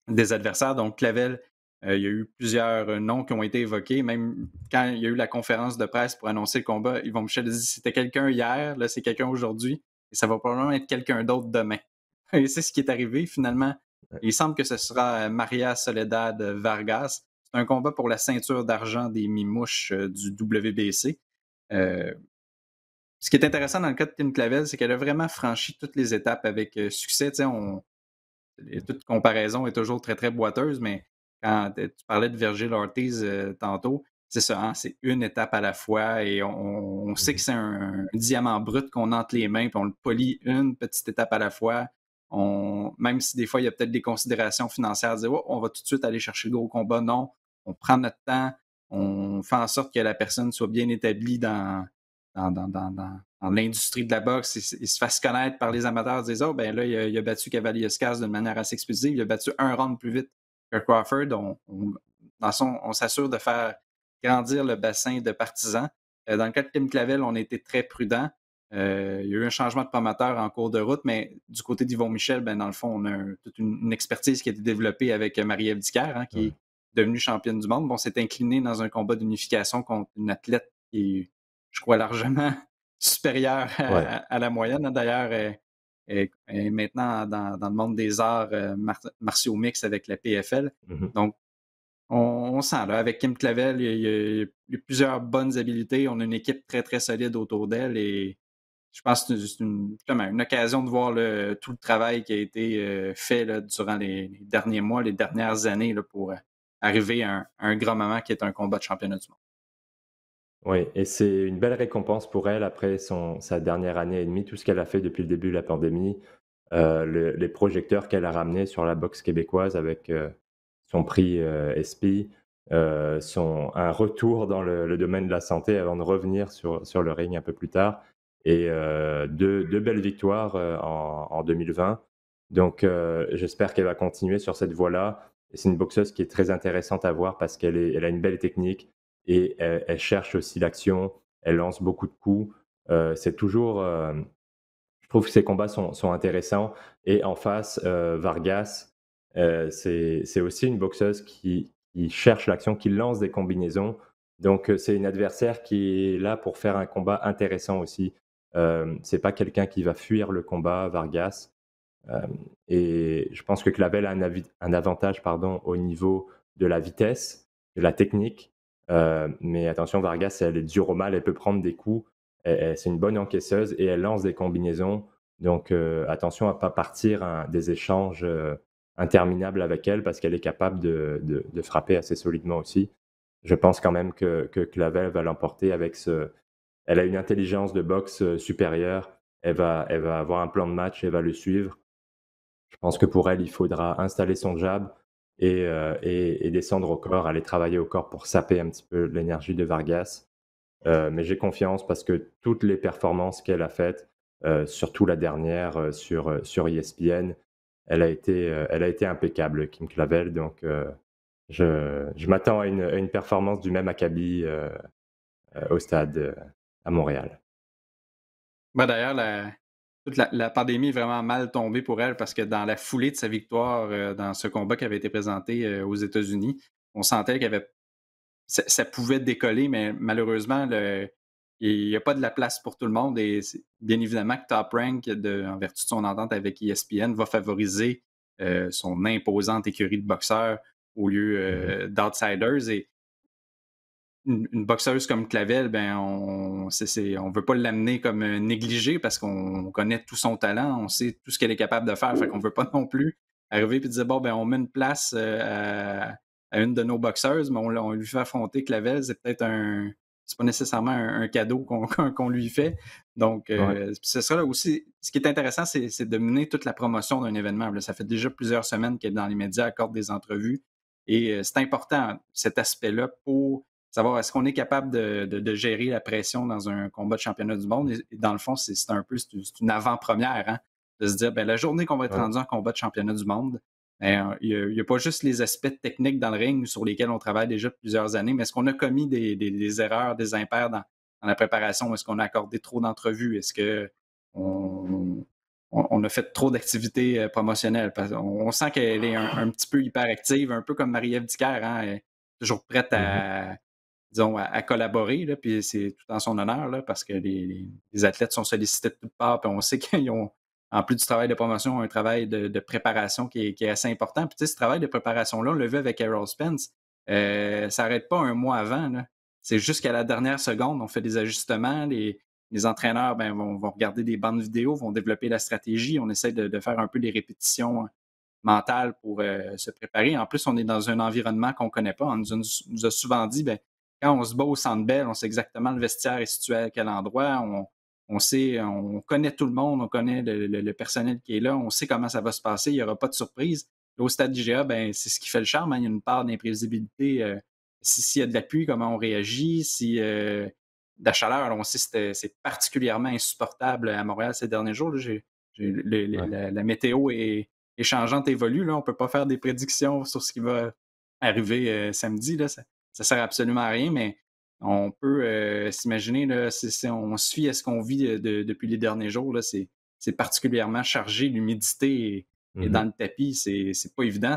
des adversaires. Donc, Clavel, il y a eu plusieurs noms qui ont été évoqués. Même quand il y a eu la conférence de presse pour annoncer le combat, Yvon Michel a dit c'était quelqu'un hier, là, c'est quelqu'un aujourd'hui, et ça va probablement être quelqu'un d'autre demain. Et c'est ce qui est arrivé finalement. Ouais. Il semble que ce sera Maria Soledad Vargas. C'est un combat pour la ceinture d'argent des mimouches du WBC. Euh, Ce qui est intéressant dans le cas de Tim Clavel, c'est qu'elle a vraiment franchi toutes les étapes avec succès. Tu sais, toute comparaison est toujours très, très boiteuse, mais quand tu parlais de Virgil Ortiz tantôt, c'est ça, hein, c'est une étape à la fois et on sait que Mmh. c'est un diamant brut qu'on a entre les mains, puis on le polie une petite étape à la fois. Même si des fois, il y a peut-être des considérations financières, dire oh, on va tout de suite aller chercher le gros combat, non. on prend notre temps, on fait en sorte que la personne soit bien établie dans l'industrie de la boxe et se fasse connaître par les amateurs, disent: «Oh, ben là, il a battu Cavalier-Scaz d'une manière assez exclusive, il a battu un round plus vite que Crawford». Dans le fond, on s'assure de faire grandir le bassin de partisans. Dans le cas de Tim Clavel, on a été très prudent. Il y a eu un changement de promoteur en cours de route, mais du côté d'Yvon Michel, ben, dans le fond, on a toute une expertise qui a été développée avec Marie-Ève Dicker, hein, qui Ouais. est devenue championne du monde. Bon, s'est incliné dans un combat d'unification contre une athlète qui est, je crois, largement supérieure Ouais. à la moyenne, hein. D'ailleurs, elle est maintenant dans le monde des arts martiaux mixtes avec la PFL. Mmh. Donc, on sent, là, avec Kim Clavel, il y a plusieurs bonnes habiletés. On a une équipe très, très solide autour d'elle et je pense que c'est justement une occasion de voir tout le travail qui a été fait là, durant les derniers mois, les dernières années là, pour arriver à un grand moment qui est un combat de championnat du monde. Oui, et c'est une belle récompense pour elle après sa dernière année et demie, tout ce qu'elle a fait depuis le début de la pandémie, les projecteurs qu'elle a ramenés sur la boxe québécoise avec, son prix, ESPY, un retour dans le domaine de la santé avant de revenir sur le ring un peu plus tard et 2 belles victoires, en 2020. Donc j'espère qu'elle va continuer sur cette voie-là et c'est une boxeuse qui est très intéressante à voir parce elle a une belle technique et elle cherche aussi l'action, elle lance beaucoup de coups. C'est toujours, je trouve que ces combats sont intéressants et en face, Vargas, c'est aussi une boxeuse qui cherche l'action, qui lance des combinaisons. Donc, c'est une adversaire qui est là pour faire un combat intéressant aussi. C'est pas quelqu'un qui va fuir le combat, Vargas. Et je pense que Clavel a un avantage pardon, au niveau de la vitesse, de la technique. Mais attention, Vargas, elle est dure au mal, elle peut prendre des coups. C'est une bonne encaisseuse et elle lance des combinaisons. Donc attention à ne pas partir des échanges interminables avec elle parce qu'elle est capable de frapper assez solidement aussi. Je pense quand même que Clavel va l'emporter avec ce. Elle a une intelligence de boxe supérieure. Elle va avoir un plan de match, elle va le suivre. Je pense que pour elle, il faudra installer son jab et descendre au corps, aller travailler au corps pour saper un petit peu l'énergie de Vargas. Mais j'ai confiance parce que toutes les performances qu'elle a faites, surtout la dernière, sur ESPN, elle a été impeccable, Kim Clavel. Donc je m'attends à une performance du même acabit, au stade, à Montréal. Ben, d'ailleurs, toute la pandémie est vraiment mal tombée pour elle parce que dans la foulée de sa victoire dans ce combat qui avait été présenté aux États-Unis, on sentait qu'il y avait ça pouvait décoller, mais malheureusement, il n'y a pas de la place pour tout le monde. Et bien évidemment que Top Rank, en vertu de son entente avec ESPN, va favoriser son imposante écurie de boxeurs au lieu Mmh. d'outsiders. Et une boxeuse comme Clavel, ben on veut pas l'amener comme négligé parce qu'on connaît tout son talent, on sait tout ce qu'elle est capable de faire. Fait qu'on veut pas non plus arriver et dire bon ben on met une place à une de nos boxeuses, mais on lui fait affronter Clavel, c'est pas nécessairement un cadeau qu'on lui fait. Donc Ouais. ce sera là aussi ce qui est intéressant, c'est de mener toute la promotion d'un événement. Là, ça fait déjà plusieurs semaines qu'elle est dans les médias, accorde des entrevues. Et c'est important cet aspect-là pour savoir est-ce qu'on est capable de gérer la pression dans un combat de championnat du monde. Et dans le fond, c'est un peu c'est une avant-première, hein, de se dire, ben, la journée qu'on va être Ouais. rendu en combat de championnat du monde, ben, il y a pas juste les aspects techniques dans le ring sur lesquels on travaille déjà plusieurs années, mais est-ce qu'on a commis des erreurs, des impairs dans la préparation? Est-ce qu'on a accordé trop d'entrevues? Est-ce que on a fait trop d'activités promotionnelles? Parce on sent qu'elle est un petit peu hyperactive, un peu comme Marie-Ève Dicker, hein, elle est toujours prête Mmh. à, disons, à collaborer, là, puis c'est tout en son honneur, là, parce que les athlètes sont sollicités de toutes parts, puis on sait qu'ils ont, en plus du travail de promotion, un travail de préparation qui est assez important. Puis tu sais, ce travail de préparation-là, on l'a vu avec Errol Spence, ça n'arrête pas un mois avant, là. C'est jusqu'à la dernière seconde, on fait des ajustements, les entraîneurs ben, vont regarder des bandes vidéo, vont développer la stratégie, on essaie de faire un peu des répétitions mentales pour se préparer. En plus, on est dans un environnement qu'on ne connaît pas. On nous a souvent dit, ben, quand on se bat au Centre Bell, on sait exactement le vestiaire est situé à quel endroit. On sait, on connaît tout le monde, on connaît le personnel qui est là, on sait comment ça va se passer, il n'y aura pas de surprise. Là, au stade d'IGA, ben, c'est ce qui fait le charme, hein, il y a une part d'imprévisibilité s'il y a de la pluie, comment on réagit, si de la chaleur, alors on sait que c'est particulièrement insupportable à Montréal ces derniers jours. Là, Ouais. la météo est changeante, évolue. Là, on ne peut pas faire des prédictions sur ce qui va arriver samedi. Là, ça sert absolument à rien, mais on peut s'imaginer, là, si on se fie à ce qu'on vit depuis les derniers jours, là, c'est particulièrement chargé. L'humidité est dans Mmh. le tapis. C'est pas évident.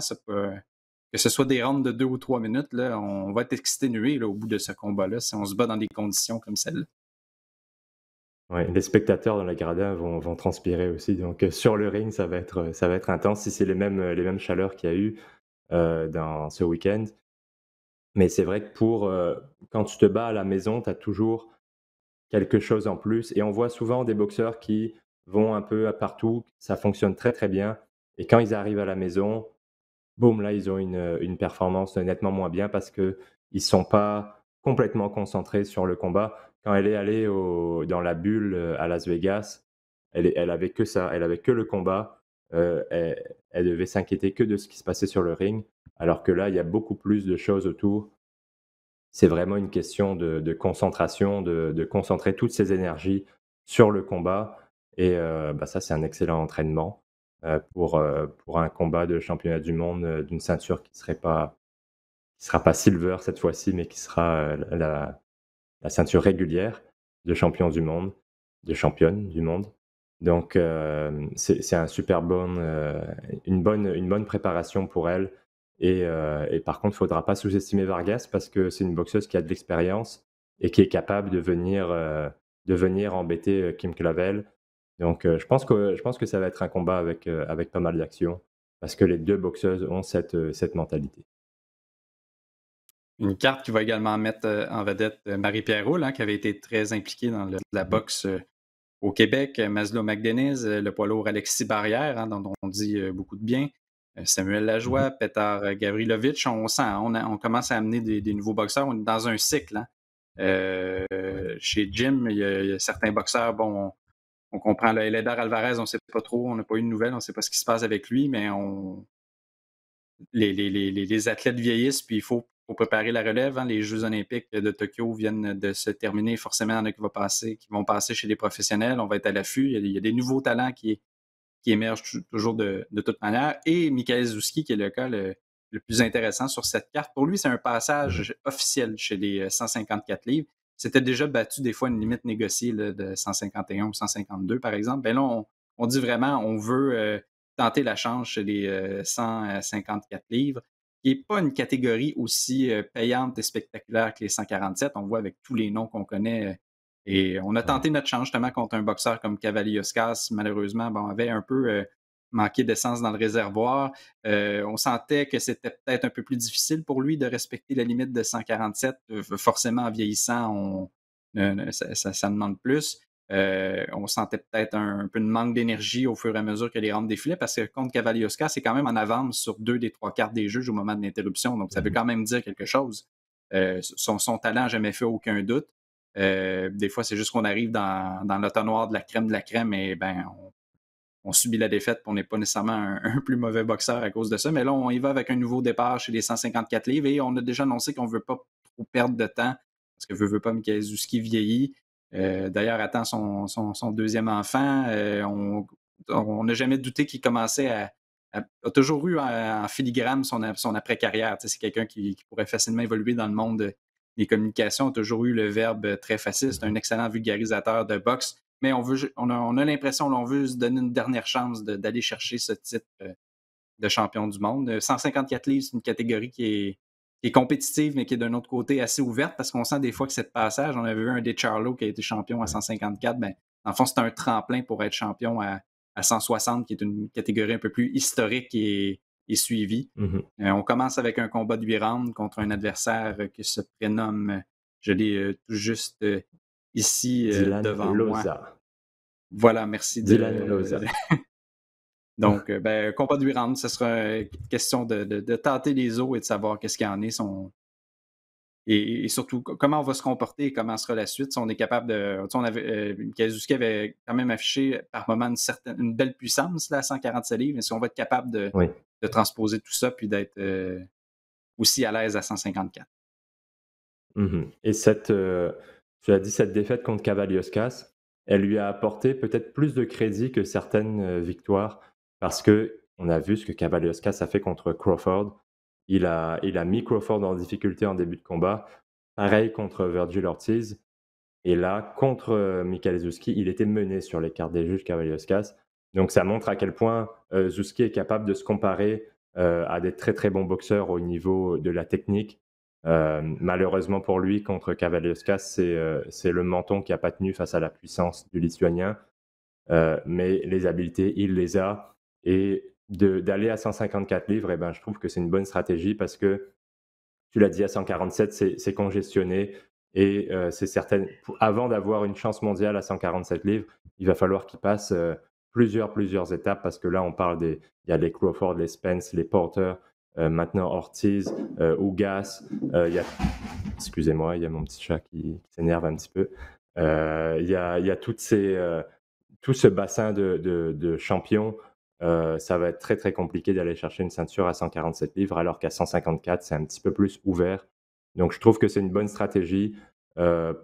Que ce soit des rounds de 2 ou 3 minutes, là, on va être exténué là, au bout de ce combat-là si on se bat dans des conditions comme celle-là. Ouais, les spectateurs dans les gradins vont transpirer aussi, donc sur le ring, ça va être intense si c'est les mêmes chaleurs qu'il y a eu, dans ce week-end. Mais c'est vrai que quand tu te bats à la maison, tu as toujours quelque chose en plus et on voit souvent des boxeurs qui vont un peu à partout, ça fonctionne très, très bien et quand ils arrivent à la maison, boum, là, ils ont une performance nettement moins bien parce qu'ils ne sont pas complètement concentrés sur le combat. Quand elle est allée dans la bulle, à Las Vegas, elle avait que ça, elle avait que le combat, elle devait s'inquiéter que de ce qui se passait sur le ring, alors que là, il y a beaucoup plus de choses autour. C'est vraiment une question de concentration, de concentrer toutes ses énergies sur le combat et bah, ça, c'est un excellent entraînement, pour un combat de championnat du monde, d'une ceinture qui sera pas silver cette fois-ci, mais qui sera, la ceinture régulière de champion du monde, de championne du monde. Donc c'est un super bon, une bonne préparation pour elle et par contre, il ne faudra pas sous-estimer Vargas parce que c'est une boxeuse qui a de l'expérience et qui est capable de venir embêter, Kim Clavel. Donc je pense que ça va être un combat avec pas mal d'action parce que les 2 boxeuses ont cette mentalité. Une carte qui va également mettre en vedette Marie Pierrot, hein, qui avait été très impliquée dans la Mmh. boxe au Québec, Maslow McDennis, le poids lourd Alexis Barrière, hein, dont on dit beaucoup de bien, Samuel Mmh. Lajoie, Petar Gavrilovic. On sent, on commence à amener des nouveaux boxeurs. On est dans un cycle. Hein. Chez Jim, il y a certains boxeurs, bon, on comprend. Le Eléder Alvarez, on ne sait pas trop, on n'a pas eu de nouvelles, on ne sait pas ce qui se passe avec lui, mais les athlètes vieillissent, puis faut préparer la relève. Hein. Les Jeux olympiques de Tokyo viennent de se terminer. Forcément, il y en a qui vont passer chez les professionnels. On va être à l'affût. Il y a des nouveaux talents qui émergent toujours de toute manière. Et Michael Zouski, qui est le cas le plus intéressant sur cette carte. Pour lui, c'est un Mmh. passage officiel chez les 154 livres. C'était déjà battu des fois une limite négociée là, de 151 ou 152, par exemple. Ben là, on dit vraiment, on veut tenter la chance chez les 154 livres, qui n'est pas une catégorie aussi payante et spectaculaire que les 147. On voit avec tous les noms qu'on connaît. Et on a Ouais. tenté notre chance justement contre un boxeur comme Cavalioskas. Malheureusement, bon, avait un peu manqué d'essence dans le réservoir. On sentait que c'était peut-être un peu plus difficile pour lui de respecter la limite de 147. Forcément, en vieillissant, ça demande plus. On sentait peut-être un peu de manque d'énergie au fur et à mesure que les rounds défilaient parce que contre Cavalioskas, c'est quand même en avance sur 2 des 3 cartes des juges au moment de l'interruption. Donc, ça veut Mmh. quand même dire quelque chose. Son talent n'a jamais fait aucun doute. Des fois, c'est juste qu'on arrive dans l'automnoir de la crème et ben, on subit la défaite et on n'est pas nécessairement un plus mauvais boxeur à cause de ça. Mais là, on y va avec un nouveau départ chez les 154 livres et on a déjà annoncé qu'on ne veut pas trop perdre de temps parce que veut pas, Mikael Zouski vieillit. D'ailleurs, attend son deuxième enfant. On n'a jamais douté qu'il commençait a toujours eu en filigrane son après-carrière. Tu sais, c'est quelqu'un qui pourrait facilement évoluer dans le monde des communications, a toujours eu le verbe très facile. C'est un Mmh. excellent vulgarisateur de boxe. Mais on a l'impression, on veut se donner une dernière chance d'aller chercher ce titre de champion du monde. 154 livres, c'est une catégorie qui est compétitive, mais qui est d'un autre côté assez ouverte parce qu'on sent des fois que cette passage, on avait vu un des Charlo qui a été champion à Ouais. 154, ben, dans le fond, c'est un tremplin pour être champion à 160, qui est une catégorie un peu plus historique et suivie. Mmh. On commence avec un combat de 8 rounds contre un adversaire qui se prénomme, je l'ai tout juste ici Dylan devant moi. Loza. Voilà, merci Dylan Loza. donc, ben, combat de 8 rounds, ce sera question de tâter les eaux et de savoir qu'est-ce qu'il y en est. Et surtout, comment on va se comporter et comment sera la suite. Si on est capable de. Tu sais, on avait, Kazuski avait quand même affiché par moment une belle puissance là, à 147 livres, mais si on va être capable Oui. de transposer tout ça puis d'être aussi à l'aise à 154. Et tu as dit cette défaite contre Cavalioskas, elle lui a apporté peut-être plus de crédit que certaines, victoires parce qu'on a vu ce que Cavalioskas a fait contre Crawford. Il a mis Crawford en difficulté en début de combat. Pareil contre Vergil Ortiz et là, contre, Michael Zouski, il était mené sur les cartes des juges Cavalioskas. Donc ça montre à quel point, Zouski est capable de se comparer, à des très, très bons boxeurs au niveau de la technique. Malheureusement pour lui, contre Cavaliauskas, c'est le menton qui a pas tenu face à la puissance du Lituanien. Mais les habiletés, il les a et d'aller à 154 livres et ben, je trouve que c'est une bonne stratégie parce que tu l'as dit à 147, c'est congestionné et c'est certain avant d'avoir une chance mondiale à 147 livres, il va falloir qu'il passe, plusieurs étapes parce que là, on parle il y a les Crawford, les Spence, les Porter, maintenant Ortiz, Ugas, il y a excusez-moi, il y a mon petit chat qui s'énerve un petit peu. Il y a tout ce bassin de champions. Ça va être très, très compliqué d'aller chercher une ceinture à 147 livres, alors qu'à 154, c'est un petit peu plus ouvert. Donc je trouve que c'est une bonne stratégie,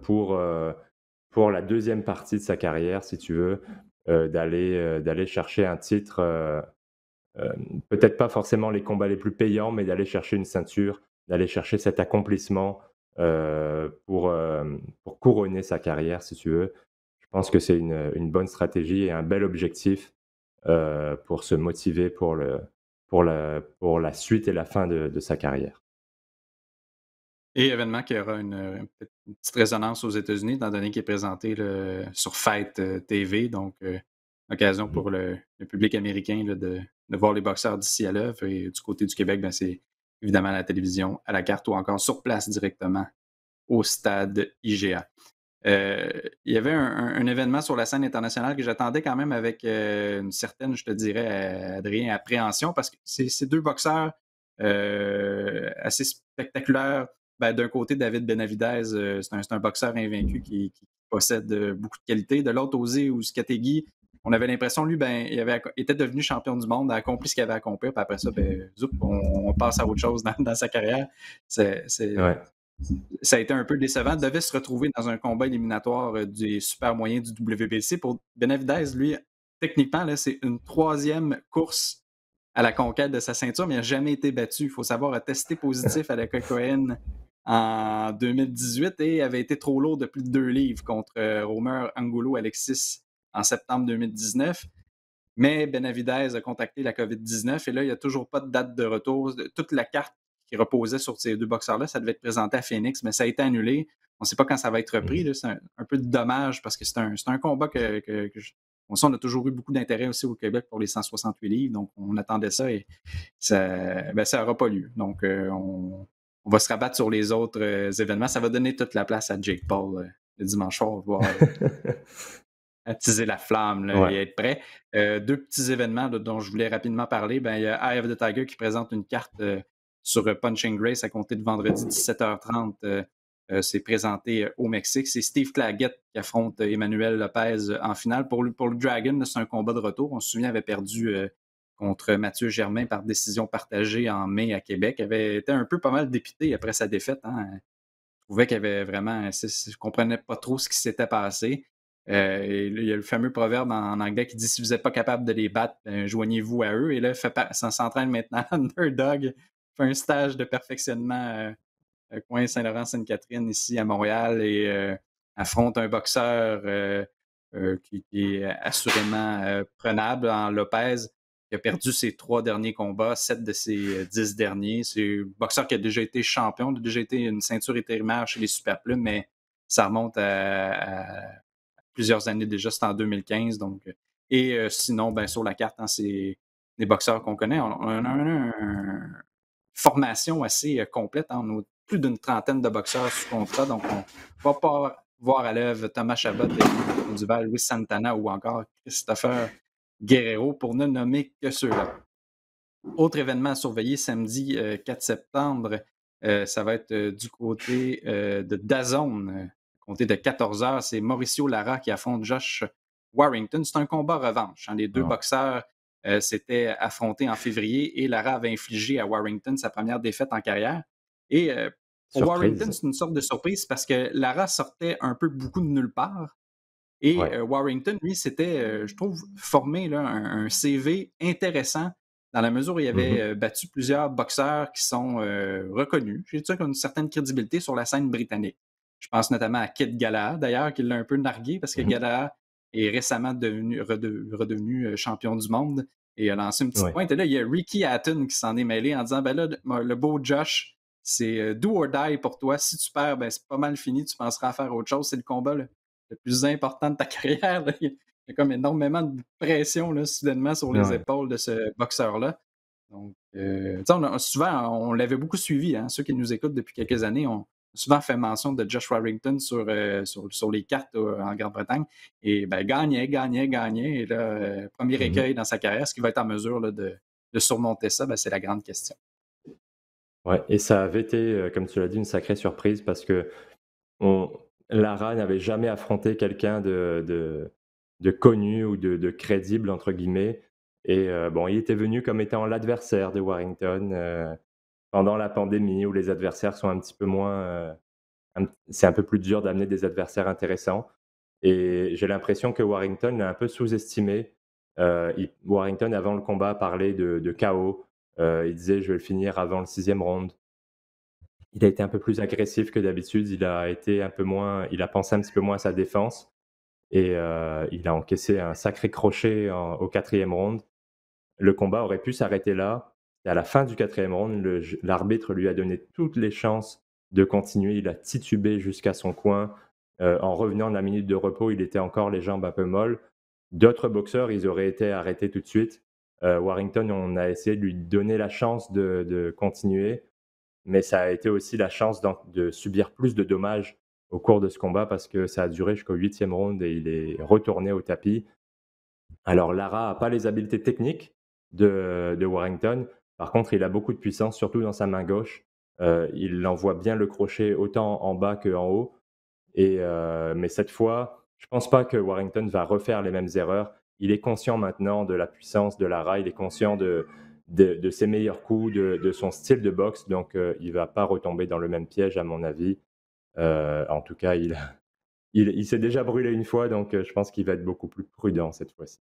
pour la deuxième partie de sa carrière, si tu veux, d'aller chercher un titre, peut-être pas forcément les combats les plus payants, mais d'aller chercher une ceinture, d'aller chercher cet accomplissement, pour couronner sa carrière, si tu veux. Je pense que c'est une bonne stratégie et un bel objectif, pour se motiver pour la suite et la fin de sa carrière. Et événement qui aura peut-être une petite résonance aux États-Unis, étant donné qu'il est présenté là, sur Fight TV, donc occasion Mmh. pour le public américain là, de voir les boxeurs d'ici à l'œuvre. Et du côté du Québec, ben, c'est évidemment à la télévision, à la carte ou encore sur place directement au stade IGA. Il y avait un événement sur la scène internationale que j'attendais quand même avec une certaine, je te dirais, Adrien, appréhension, parce que c'est deux boxeurs assez spectaculaires. Ben, d'un côté, David Benavidez, c'est un boxeur invaincu qui possède beaucoup de qualités. De l'autre, Ozzy Ouzkategui, on avait l'impression, lui, ben, était devenu champion du monde, a accompli ce qu'il avait accompli, puis après ça, ben, zoup, on passe à autre chose dans sa carrière. C'est Ouais. Ça a été un peu décevant. Devait se retrouver dans un combat éliminatoire des super moyens du WBC. Pour Benavidez, lui, techniquement, là, c'est une troisième course à la conquête de sa ceinture, mais il n'a jamais été battu. Il faut savoir, a testé positif à la cocaïne en 2018 et avait été trop lourd de plus de 2 livres contre Romer Angulo Alexis en septembre 2019. Mais Benavidez a contacté la COVID-19 et là, il n'y a toujours pas de date de retour. Toute la carte qui reposait sur ces deux boxeurs-là, ça devait être présenté à Phoenix, mais ça a été annulé. On ne sait pas quand ça va être repris. Mmh. Là. C'est un peu de dommage parce que c'est un combat on a toujours eu beaucoup d'intérêt aussi au Québec pour les 168 livres, donc on attendait ça et ça n'aura pas lieu. Donc, on va se rabattre sur les autres événements. Ça va donner toute la place à Jake Paul le dimanche soir. On va voir attiser la flamme là, et Ouais. être prêt. Deux petits événements là, dont je voulais rapidement parler. Ben, il y a Eye of the Tiger qui présente une carte sur Punching Grace à compter de vendredi 17h30. C'est présenté au Mexique. C'est Steve Claggett qui affronte Emmanuel Lopez en finale. Pour le Dragon, c'est un combat de retour. On se souvient, il avait perdu contre Mathieu Germain par décision partagée en mai à Québec. Il avait été un peu pas mal dépité après sa défaite. Hein. Je trouvais qu'il y avait vraiment. Je ne comprenais pas trop ce qui s'était passé. Et là, il y a le fameux proverbe en anglais qui dit si vous n'êtes pas capable de les battre, ben, joignez-vous à eux. Et là, ça s'entraîne maintenant. Underdog fait un stage de perfectionnement coin Saint-Laurent-Sainte-Catherine ici à Montréal et affronte un boxeur qui est assurément prenable en Lopez, qui a perdu ses 3 derniers combats, 7 de ses 10 derniers. C'est un boxeur qui a déjà été champion, a déjà été une ceinture intérimaire chez les Super Plumes, mais ça remonte à plusieurs années déjà, c'était en 2015. Donc, et sinon, ben, sur la carte, hein, c'est des boxeurs qu'on connaît. On a une formation assez complète. Hein. On a plus d'une trentaine de boxeurs sous contrat. Donc, on va pas voir à l'œuvre Thomas Chabot, David Duval, Luis Santana ou encore Christopher Guerrero pour ne nommer que ceux-là. Autre événement à surveiller samedi 4 septembre, ça va être du côté de DAZN, compté de 14 heures. C'est Mauricio Lara qui affronte Josh Warrington. C'est un combat revanche. Hein. Les deux Ah. boxeurs s'étaient affrontés en février et Lara avait infligé à Warrington sa première défaite en carrière. Et Warrington, Surprise. c'est une sorte de surprise parce que Lara sortait un peu beaucoup de nulle part. Et Ouais. Warrington, lui, s'était, je trouve, formé là, un CV intéressant dans la mesure où il Mmh. avait battu plusieurs boxeurs qui sont reconnus, je dirais, qui ont une certaine crédibilité sur la scène britannique. Je pense notamment à Kid Galahad, d'ailleurs, qui l'a un peu nargué parce que Mmh. Galahad est récemment redevenu champion du monde et a lancé une petite Ouais. pointe. Et là, il y a Ricky Hatton qui s'en est mêlé en disant ben là, le beau Josh, c'est do or die pour toi. Si tu perds, ben, c'est pas mal fini, tu penseras à faire autre chose. C'est le combat là, le plus important de ta carrière. Là. Il y a comme énormément de pression là, soudainement sur les Ouais. épaules de ce boxeur-là. Donc, souvent, on l'avait beaucoup suivi. Hein, ceux qui nous écoutent depuis quelques années ont souvent fait mention de Josh Warrington sur les cartes en Grande-Bretagne. Et ben, gagnait. Et là, premier Mmh. écueil dans sa carrière, est-ce qu'il va être en mesure là, de surmonter ça? Ben, c'est la grande question. Ouais, et ça avait été, comme tu l'as dit, une sacrée surprise parce que on Lara n'avait jamais affronté quelqu'un de connu ou de «crédible» entre guillemets et bon, il était venu comme étant l'adversaire de Warrington, pendant la pandémie où les adversaires sont un petit peu moins, c'est un peu plus dur d'amener des adversaires intéressants et j'ai l'impression que Warrington l'a un peu sous-estimé. Warrington avant le combat parlait de KO, il disait: «Je vais le finir avant le 6e round». Il a été un peu plus agressif que d'habitude, il a pensé un petit peu moins à sa défense et il a encaissé un sacré crochet au 4e round. Le combat aurait pu s'arrêter là et à la fin du 4e round, l'arbitre lui a donné toutes les chances de continuer. Il a titubé jusqu'à son coin. En revenant de la minute de repos, il était encore les jambes un peu molles. D'autres boxeurs, ils auraient été arrêtés tout de suite. Warrington, on a essayé de lui donner la chance de continuer, mais ça a été aussi la chance de subir plus de dommages au cours de ce combat parce que ça a duré jusqu'au 8e round et il est retourné au tapis. Alors Lara a pas les habiletés techniques de Warrington. Par contre, il a beaucoup de puissance, surtout dans sa main gauche. Il envoie bien le crochet autant en bas qu'en haut et mais cette fois, je pense pas que Warrington va refaire les mêmes erreurs. Il est conscient maintenant de la puissance de Lara, il est conscient de ses meilleurs coups, de son style de boxe, donc il va pas retomber dans le même piège à mon avis. En tout cas, il s'est déjà brûlé une fois, donc je pense qu'il va être beaucoup plus prudent cette fois-ci.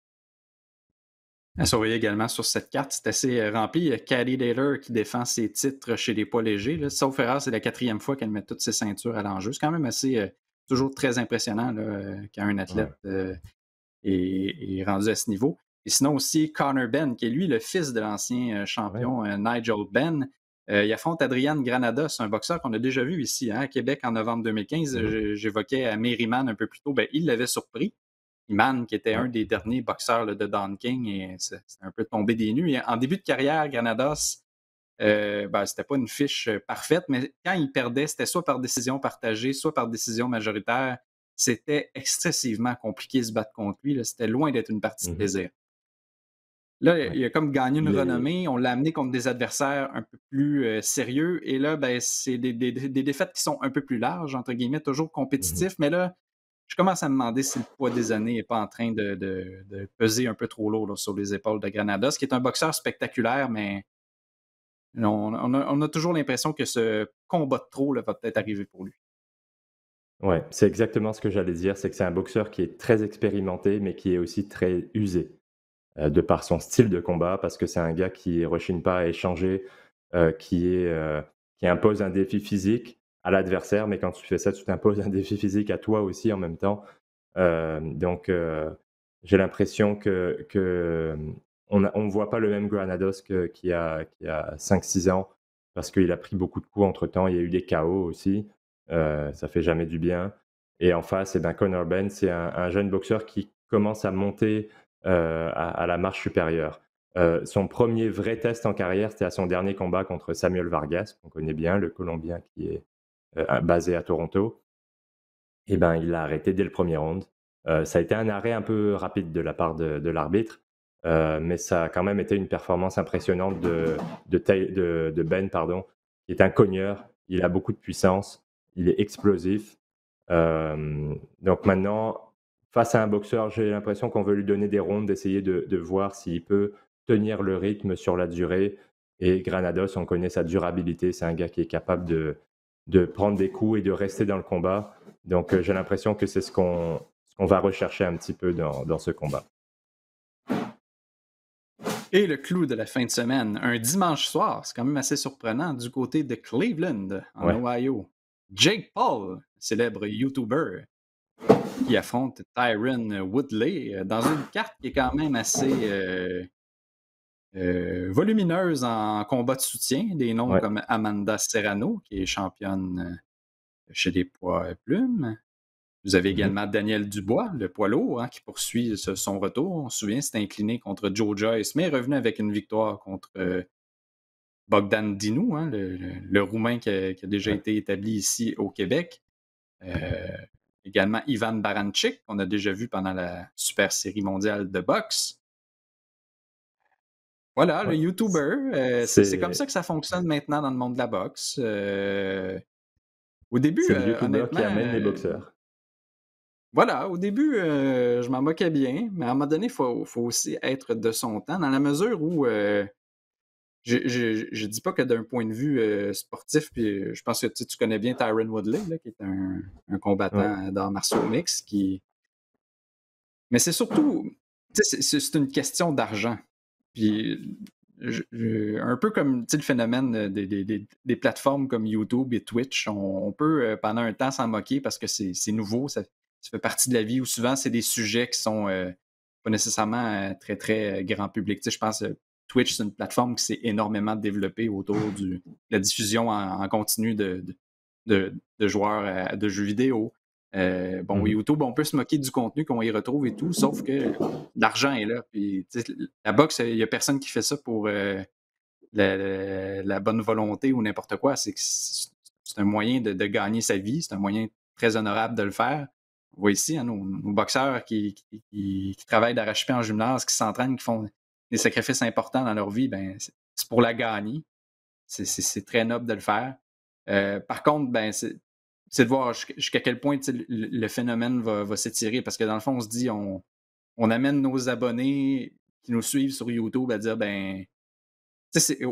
À surveiller également sur cette carte, c'est assez rempli. Il y a Caddy Taylor qui défend ses titres chez les poids légers. Là. Sauf erreur, c'est la quatrième fois qu'elle met toutes ses ceintures à l'enjeu. C'est quand même assez, toujours très impressionnant là, quand un athlète Ouais. est rendu à ce niveau. Et sinon aussi Connor Ben, qui est lui le fils de l'ancien Ouais. champion Nigel Ben. Il affronte Adrian Granados, un boxeur qu'on a déjà vu ici hein, à Québec en novembre 2015. Mmh. J'évoquais à Merriman un peu plus tôt. Ben, il l'avait surpris. Iman, qui était Ouais. un des derniers boxeurs là, de Don King, et c'est un peu tombé des nues. Et en début de carrière, Granados, ben, c'était pas une fiche parfaite, mais quand il perdait, c'était soit par décision partagée, soit par décision majoritaire. C'était excessivement compliqué de se battre contre lui. Là. C'était loin d'être une partie de Mmh. plaisir. Là, Ouais. il a comme gagné une Les renommée. On l'a amené contre des adversaires un peu plus sérieux. Et là, ben, c'est des défaites qui sont un peu plus larges, entre guillemets, toujours Mmh. compétitifs. Mais là, je commence à me demander si le poids des années n'est pas en train de peser un peu trop lourd là, sur les épaules de Granados, qui est un boxeur spectaculaire, mais on a toujours l'impression que ce combat de trop là, va peut-être arriver pour lui. Ouais, c'est exactement ce que j'allais dire, c'est que c'est un boxeur qui est très expérimenté, mais qui est aussi très usé, de par son style de combat, parce que c'est un gars qui rechigne pas à échanger, qui impose un défi physique à l'adversaire, mais quand tu fais ça, tu t'imposes un défi physique à toi aussi en même temps. Donc j'ai l'impression on voit pas le même Granados qui a 5-6 ans, parce qu'il a pris beaucoup de coups entre-temps. Il y a eu des KO aussi, ça fait jamais du bien et en face, eh ben, Conor Benn, c'est un jeune boxeur qui commence à monter, à la marche supérieure. Son premier vrai test en carrière, c'était à son dernier combat contre Samuel Vargas, qu'on connaît bien, le Colombien qui est, basé à Toronto. Et ben, il l'a arrêté dès le premier round. Ça a été un arrêt un peu rapide de la part de l'arbitre, mais ça a quand même été une performance impressionnante de Ben, pardon, qui est un cogneur. Il a beaucoup de puissance, il est explosif. Donc maintenant, face à un boxeur, j'ai l'impression qu'on veut lui donner des rounds, d'essayer de voir s'il peut tenir le rythme sur la durée et Granados, on connaît sa durabilité, c'est un gars qui est capable de prendre des coups et de rester dans le combat. Donc j'ai l'impression que c'est ce qu'on va rechercher un petit peu dans ce combat. Et le clou de la fin de semaine, un dimanche soir, c'est quand même assez surprenant, du côté de Cleveland, en Ouais. Ohio. Jake Paul, célèbre YouTuber, qui affronte Tyron Woodley dans une carte qui est quand même assez volumineuse en combat de soutien. Des noms Ouais. comme Amanda Serrano, qui est championne chez les poids plumes. Vous avez Mhm. également Daniel Dubois, le poids lourd, hein, qui poursuit son retour. On se souvient, s'est incliné contre Joe Joyce, mais est revenu avec une victoire contre Bogdan Dinu, hein, le Roumain qui a déjà Ouais. été établi ici au Québec. Euh, également Ivan Baranchik, qu'on a déjà vu pendant la Super Série mondiale de boxe. Voilà, le Ouais. YouTuber, c'est comme ça C'est que ça fonctionne maintenant dans le monde de la boxe. Au début, c'est le YouTuber honnêtement, qui amène les boxeurs. voilà, au début, je m'en moquais bien, mais à un moment donné, faut aussi être de son temps, dans la mesure où je dis pas que d'un point de vue sportif, puis je pense que tu connais bien Tyron Woodley, là, qui est un Ouais. combattant d'arts martiaux mixtes, mais c'est surtout, tu sais, c'est une question d'argent. Puis, un peu comme le phénomène des plateformes comme YouTube et Twitch, on peut pendant un temps s'en moquer parce que c'est nouveau, ça fait partie de la vie, ou souvent c'est des sujets qui sont pas nécessairement très, très grand public. Tu sais, je pense Twitch, c'est une plateforme qui s'est énormément développée autour de la diffusion en continu de joueurs de jeux vidéo. Bon, Mhm. YouTube, on peut se moquer du contenu qu'on y retrouve et tout, sauf que l'argent est là. Puis, la boxe, il n'y a personne qui fait ça pour la bonne volonté ou n'importe quoi. C'est un moyen de gagner sa vie. C'est un moyen très honorable de le faire. On voit ici hein, nos boxeurs qui travaillent d'arrache-pied en gymnase, qui s'entraînent, qui font des sacrifices importants dans leur vie. Ben, c'est pour la gagner. C'est très noble de le faire. Par contre, ben, c'est de voir jusqu'à quel point le phénomène va s'étirer. Parce que dans le fond, on se dit, on amène nos abonnés qui nous suivent sur YouTube à dire, ben,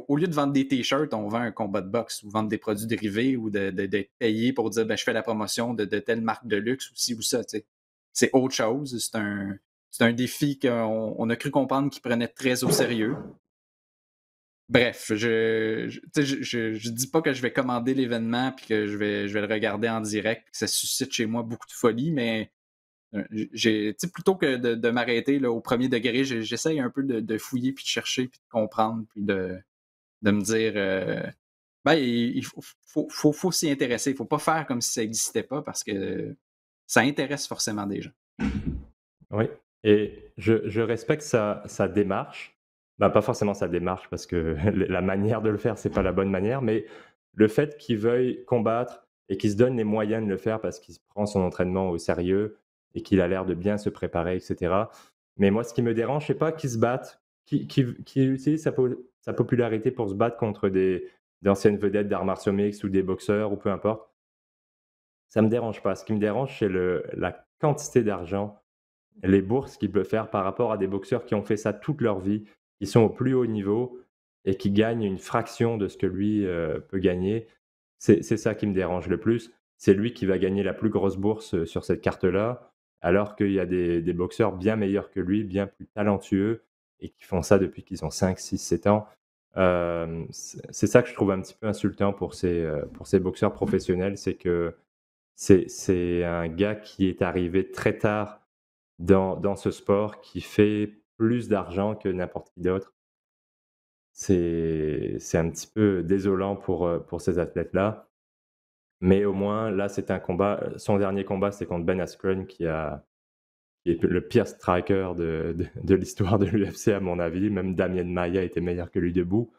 au lieu de vendre des t-shirts, on vend un combat de boxe ou vendre des produits dérivés ou d'être payé pour dire, ben, je fais la promotion de telle marque de luxe ou ci ou ça. T'sais. C'est autre chose. C'est un défi qu'on a cru comprendre qu'il prenait très au sérieux. Bref, je dis pas que je vais commander l'événement puis que je vais le regarder en direct puis que ça suscite chez moi beaucoup de folie, mais plutôt que de m'arrêter là, au premier degré, j'essaye un peu de fouiller puis de chercher puis de comprendre puis de me dire ben, il faut s'y intéresser. Il faut pas faire comme si ça n'existait pas parce que ça intéresse forcément des gens. Oui, et je respecte sa démarche. Bah, pas forcément sa démarche parce que la manière de le faire, c'est pas la bonne manière, mais le fait qu'il veuille combattre et qu'il se donne les moyens de le faire parce qu'il prend son entraînement au sérieux et qu'il a l'air de bien se préparer et cetera. Mais moi, ce qui me dérange, c'est pas qu'il se batte, qu'il utilise sa popularité pour se battre contre des d'anciennes vedettes d'arts martiaux mixtes ou des boxeurs ou peu importe. Ça me dérange pas. Ce qui me dérange, c'est la quantité d'argent, les bourses qu'il peut faire par rapport à des boxeurs qui ont fait ça toute leur vie, qui sont au plus haut niveau et qui gagnent une fraction de ce que lui, peut gagner. C'est ça qui me dérange le plus. C'est lui qui va gagner la plus grosse bourse, sur cette carte-là, alors qu'il y a des boxeurs bien meilleurs que lui, bien plus talentueux et qui font ça depuis qu'ils ont 5, 6, 7 ans. C'est ça que je trouve un petit peu insultant pour ces boxeurs professionnels, c'est que c'est un gars qui est arrivé très tard dans ce sport, qui fait plus d'argent que n'importe qui d'autre. C'est un petit peu désolant pour ces athlètes-là, mais au moins là, c'est un combat, son dernier combat, c'est contre Ben Askren qui est le pire striker de l'histoire de l'UFC à mon avis. Même Damien Maia était meilleur que lui debout.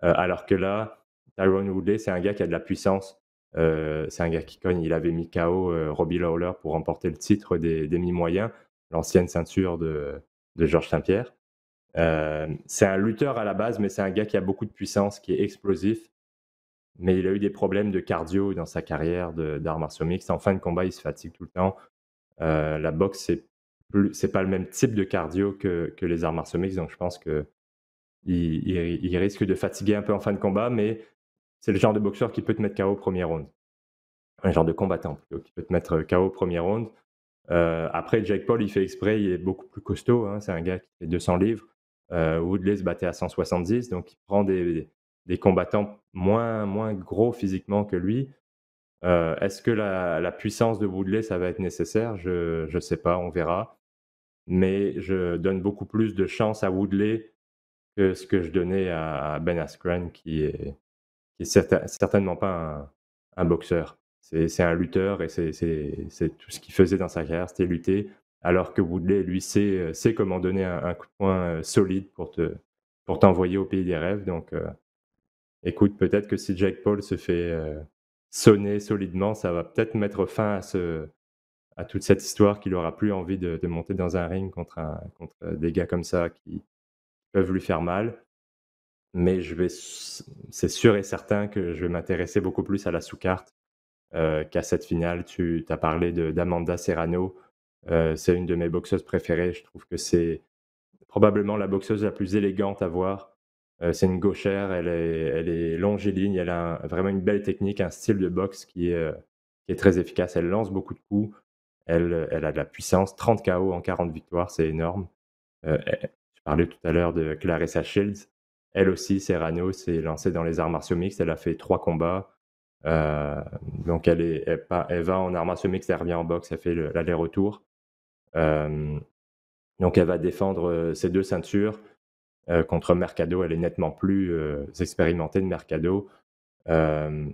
Alors que là, Tyron Woodley, c'est un gars qui a de la puissance. C'est un gars qui cogne. Il avait mis KO Robbie Lawler pour remporter le titre des mi-moyens, l'ancienne ceinture de Georges Saint-Pierre. C'est un lutteur à la base, mais c'est un gars qui a beaucoup de puissance, qui est explosif. Mais il a eu des problèmes de cardio dans sa carrière d'arts martiaux mixtes. En fin de combat, il se fatigue tout le temps. La boxe, c'est pas le même type de cardio que les arts martiaux mixtes, donc je pense que il risque de fatiguer un peu en fin de combat, mais c'est le genre de boxeur qui peut te mettre KO au premier round. un genre de combattant plutôt, qui peut te mettre KO au premier round. Après, Jake Paul, il fait exprès, il est beaucoup plus costaud, hein, c'est un gars qui fait 200 livres. Woodley se battait à 170, donc il prend des combattants moins gros physiquement que lui. Est-ce que la puissance de Woodley, ça va être nécessaire? Je ne sais pas, on verra. Mais je donne beaucoup plus de chance à Woodley que ce que je donnais à Ben Askren, qui est certainement pas un boxeur. C'est un lutteur et c'est tout ce qu'il faisait dans sa carrière, c'était lutter. Alors que Woodley, lui, sait comment donner un coup de poing solide pour t'envoyer au pays des rêves. Donc, écoute, peut-être que si Jake Paul se fait sonner solidement, ça va peut-être mettre fin à toute cette histoire qu'il aura plus envie de monter dans un ring contre des gars comme ça qui peuvent lui faire mal. Mais c'est sûr et certain que je vais m'intéresser beaucoup plus à la sous-carte qu'à cette finale. Tu as parlé d'Amanda Serrano. C'est une de mes boxeuses préférées. Je trouve que c'est probablement la boxeuse la plus élégante à voir. C'est une gauchère, elle est longiligne, elle a vraiment une belle technique, un style de boxe qui est très efficace. Elle lance beaucoup de coups, elle a de la puissance, 30 KO en 40 victoires, c'est énorme. Tu parlais tout à l'heure de Clarissa Shields. Elle aussi, Serrano, s'est lancée dans les arts martiaux mixtes. Elle a fait 3 combats. Heu, donc elle va en arts martiaux mixtes, elle revient en boxe, elle fait l'aller-retour. Hem, donc elle va défendre, ses 2 ceintures. Contre Mercado, elle est nettement plus, expérimentée de Mercado. Je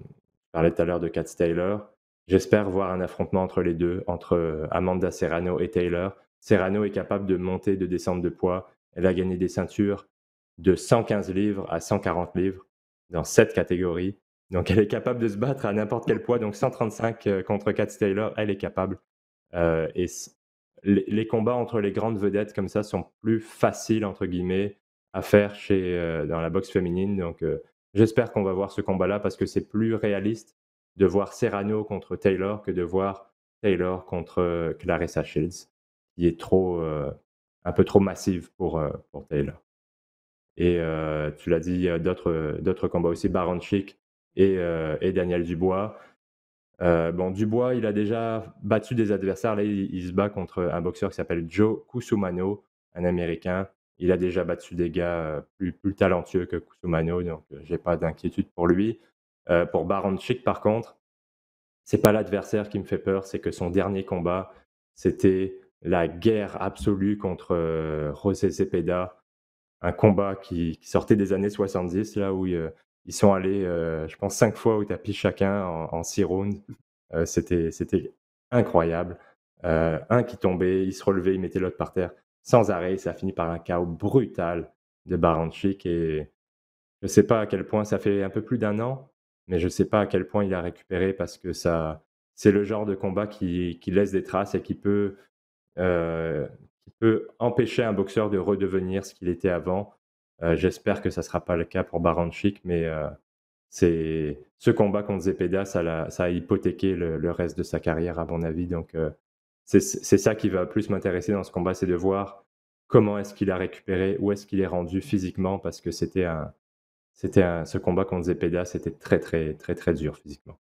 parlais tout à l'heure de Kat Taylor. J'espère voir un affrontement entre les 2, entre, Amanda Serrano et Taylor. Serrano est capable de monter, de descendre de poids. Elle a gagné des ceintures de 115 livres à 140 livres dans 7 catégories. Donc elle est capable de se battre à n'importe quel poids. Donc 135, contre Kat Taylor, elle est capable. Et les combats entre les grandes vedettes comme ça sont plus «faciles» entre guillemets à faire dans la boxe féminine. Donc, j'espère qu'on va voir ce combat-là parce que c'est plus réaliste de voir Serrano contre Taylor que de voir Taylor contre Clarissa Shields, qui est un peu trop massive pour Taylor. Et tu l'as dit, il y a d'autres combats aussi, Baranchik et Daniel Dubois. Bon, Dubois, il a déjà battu des adversaires. Là, il se bat contre un boxeur qui s'appelle Joe Cusumano, un Américain. Il a déjà battu des gars plus talentueux que Cusumano, donc j'ai pas d'inquiétude pour lui. Pour Baranchik, par contre, c'est pas l'adversaire qui me fait peur, c'est que son dernier combat, c'était la guerre absolue contre José Zepeda, un combat qui sortait des années 70, là où ils sont allés, je pense 5 fois au tapis chacun en 6 rounds. C'était incroyable. Un qui tombait, il se relevait, il mettait l'autre par terre sans arrêt. Ça a fini par un chaos brutal de Baranchik et je ne sais pas à quel point ça fait un peu plus d'un an, mais je ne sais pas à quel point il a récupéré parce que ça c'est le genre de combat qui laisse des traces et Heu, qui peut empêcher un boxeur de redevenir ce qu'il était avant. J'espère que ça ne sera pas le cas pour Baranchik, mais c'est ce combat contre Zepeda, ça a hypothéqué le reste de sa carrière à mon avis, donc c'est ça qui va plus m'intéresser dans ce combat, c'est de voir comment est-ce qu'il a récupéré, où est-ce qu'il est rendu physiquement parce que ce combat contre Zepeda, c'était très, très, très, très dur physiquement.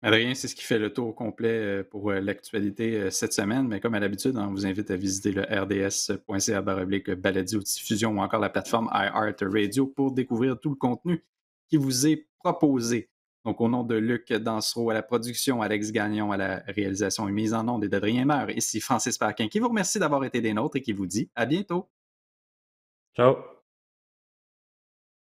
Adrien, c'est ce qui fait le tour complet pour l'actualité cette semaine. Mais comme à l'habitude, on vous invite à visiter le rds.ca/balado-diffusion ou encore la plateforme iHeartRadio pour découvrir tout le contenu qui vous est proposé. Donc, au nom de Luc Dansereau à la production, Alex Gagnon à la réalisation et mise en onde et d'Adrien Meur, ici Francis Parquin qui vous remercie d'avoir été des nôtres et qui vous dit à bientôt. Ciao.